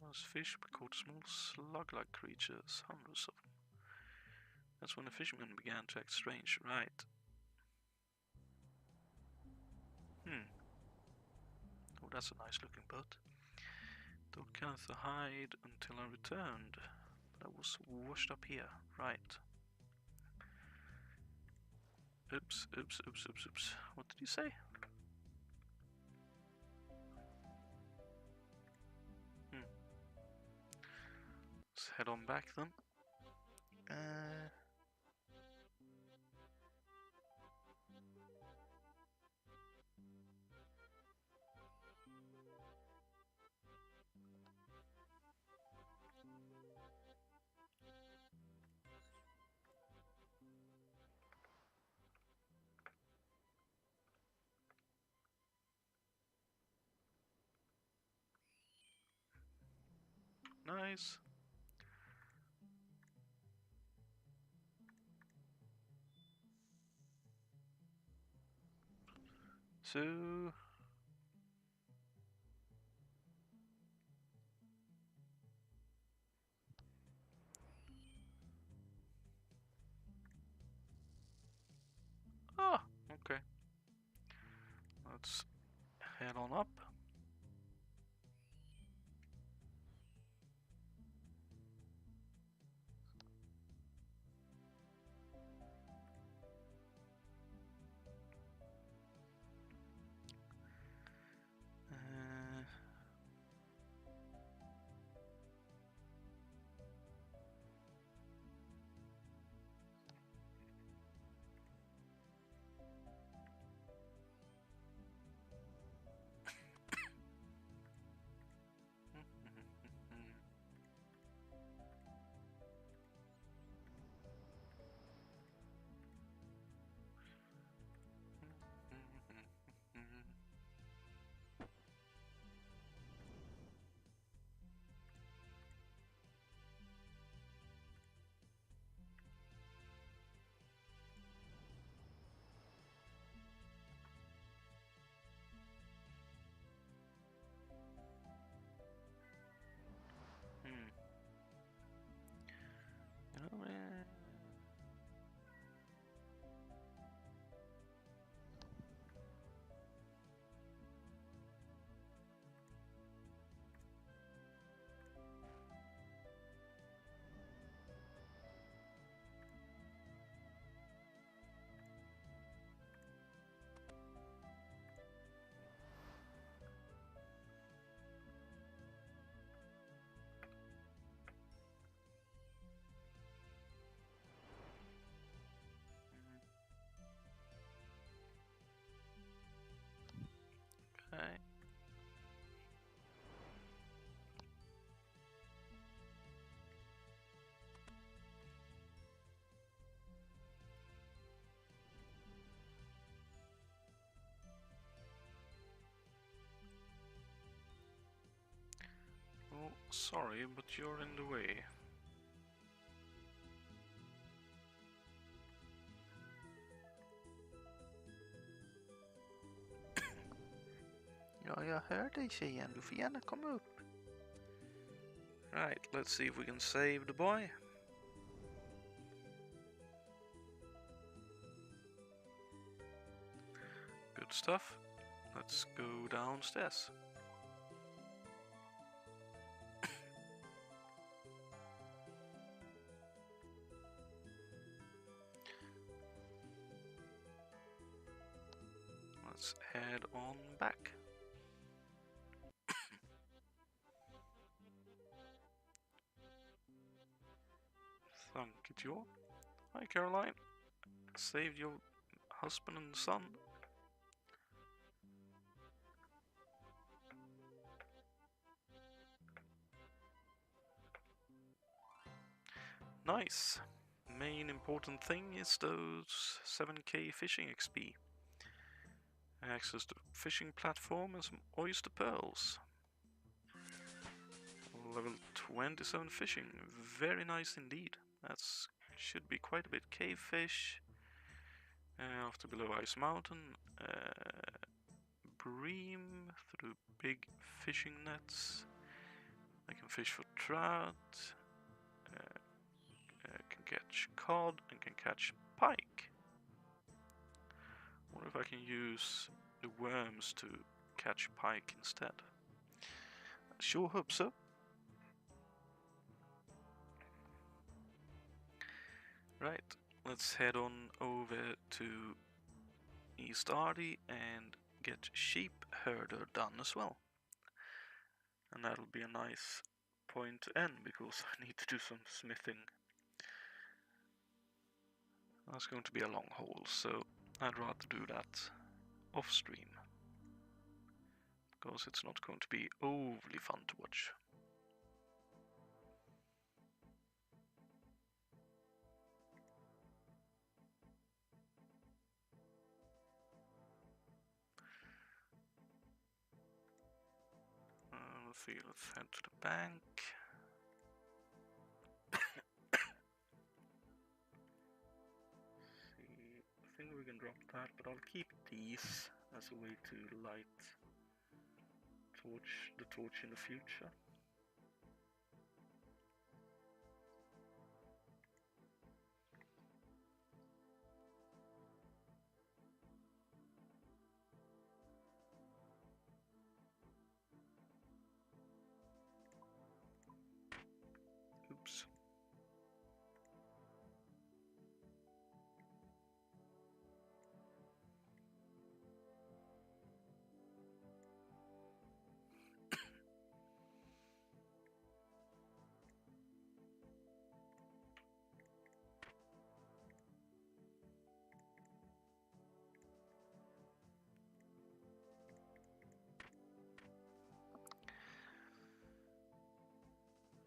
As fish, but caught small slug-like creatures, hundreds of them. That's when the fishermen began to act strange, right? Oh, that's a nice looking boat. Don't count the hide until I returned, but I was washed up here, right? Oops, oops, oops, oops, oops. What did you say? Let's head on back then. Nice. So okay. Let's head on up. Sorry, but you're in the way. Ja, jag hör dig tjejen. Du får gärna komma upp. Right, let's see if we can save the boy. Good stuff. Let's go downstairs. Let's head on back. Thank you, Joe. Hi, Caroline. Saved your husband and son. Nice. Main important thing is those 7k fishing XP. Access to fishing platform and some oyster pearls. Level 27 fishing. Very nice indeed. That's should be quite a bit. Cave fish. After below ice mountain. Bream through big fishing nets. I can fish for trout. Can catch cod and can catch pike. Wonder if I can use the worms to catch pike instead. I sure hope so. Right, let's head on over to East Ardy and get sheep herder done as well. And that'll be a nice point to end because I need to do some smithing. That's going to be a long haul, so I'd rather do that off stream. Because it's not going to be overly fun to watch. Let's see, let's head to the bank. See, I think we can drop that, but I'll keep these as a way to light the torch in the future. Oops.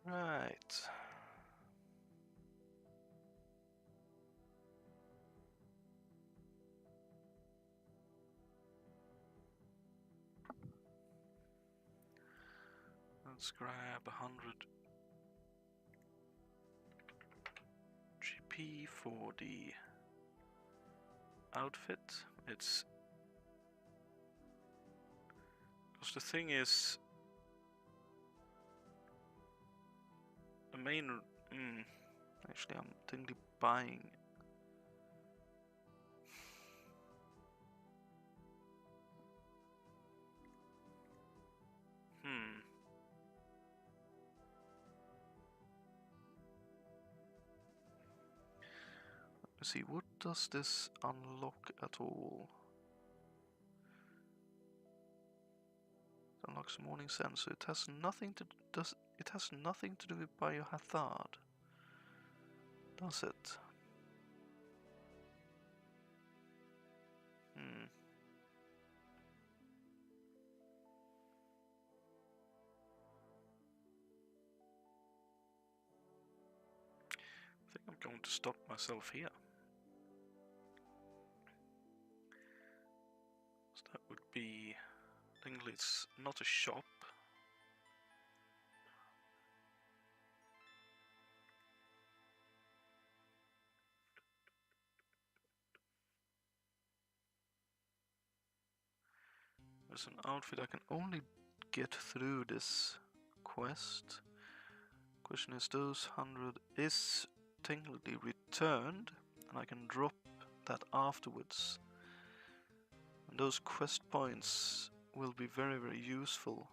Right. Let's grab 100 GP for the outfit. It's because the thing is the main. Actually, I'm thinking buying. Let's see, what does this unlock at all? It unlocks morning sun, so it has nothing to do with biohazard. Does it? I think I'm going to stop myself here. So that would be, technically it's not a shop. There's an outfit. I can only get through this quest. Question is, those 100 is technically returned, and I can drop that afterwards. And those quest points will be very, very useful.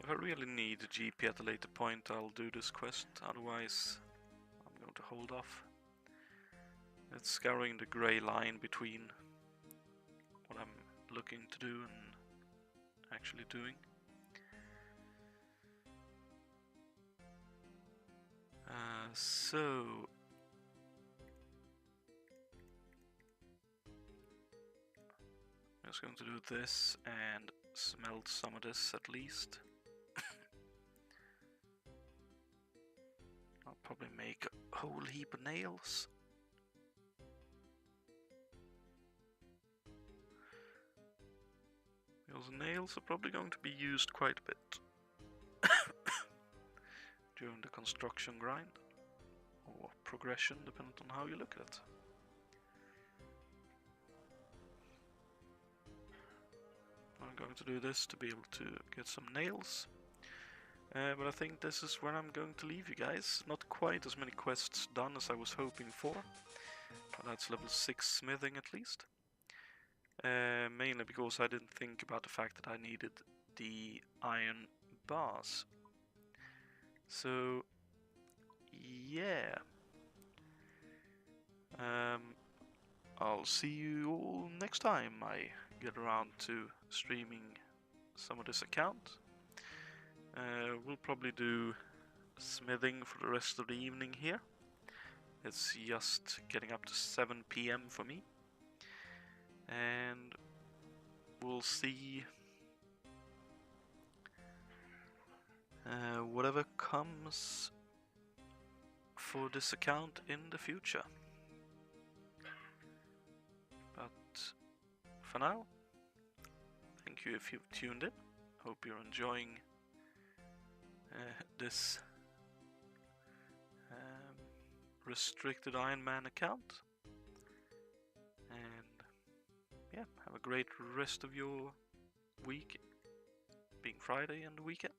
If I really need a GP at a later point, I'll do this quest, otherwise I'm going to hold off. It's scouring the grey line between what I'm looking to do and actually doing. So I'm just going to do this and smelt some of this at least. I'll probably make a whole heap of nails. Those nails are probably going to be used quite a bit during the construction grind, or progression, depending on how you look at it. I'm going to do this to be able to get some nails, but I think this is where I'm going to leave you guys. Not quite as many quests done as I was hoping for, but that's level 6 smithing at least. Mainly because I didn't think about the fact that I needed the iron bars. So, yeah. I'll see you all next time I get around to streaming some of this account. We'll probably do smithing for the rest of the evening here. It's just getting up to 7 PM for me. And we'll see whatever comes for this account in the future. But for now, thank you if you've tuned in. Hope you're enjoying this restricted IronMan account. And yeah, have a great rest of your week, being Friday and the weekend.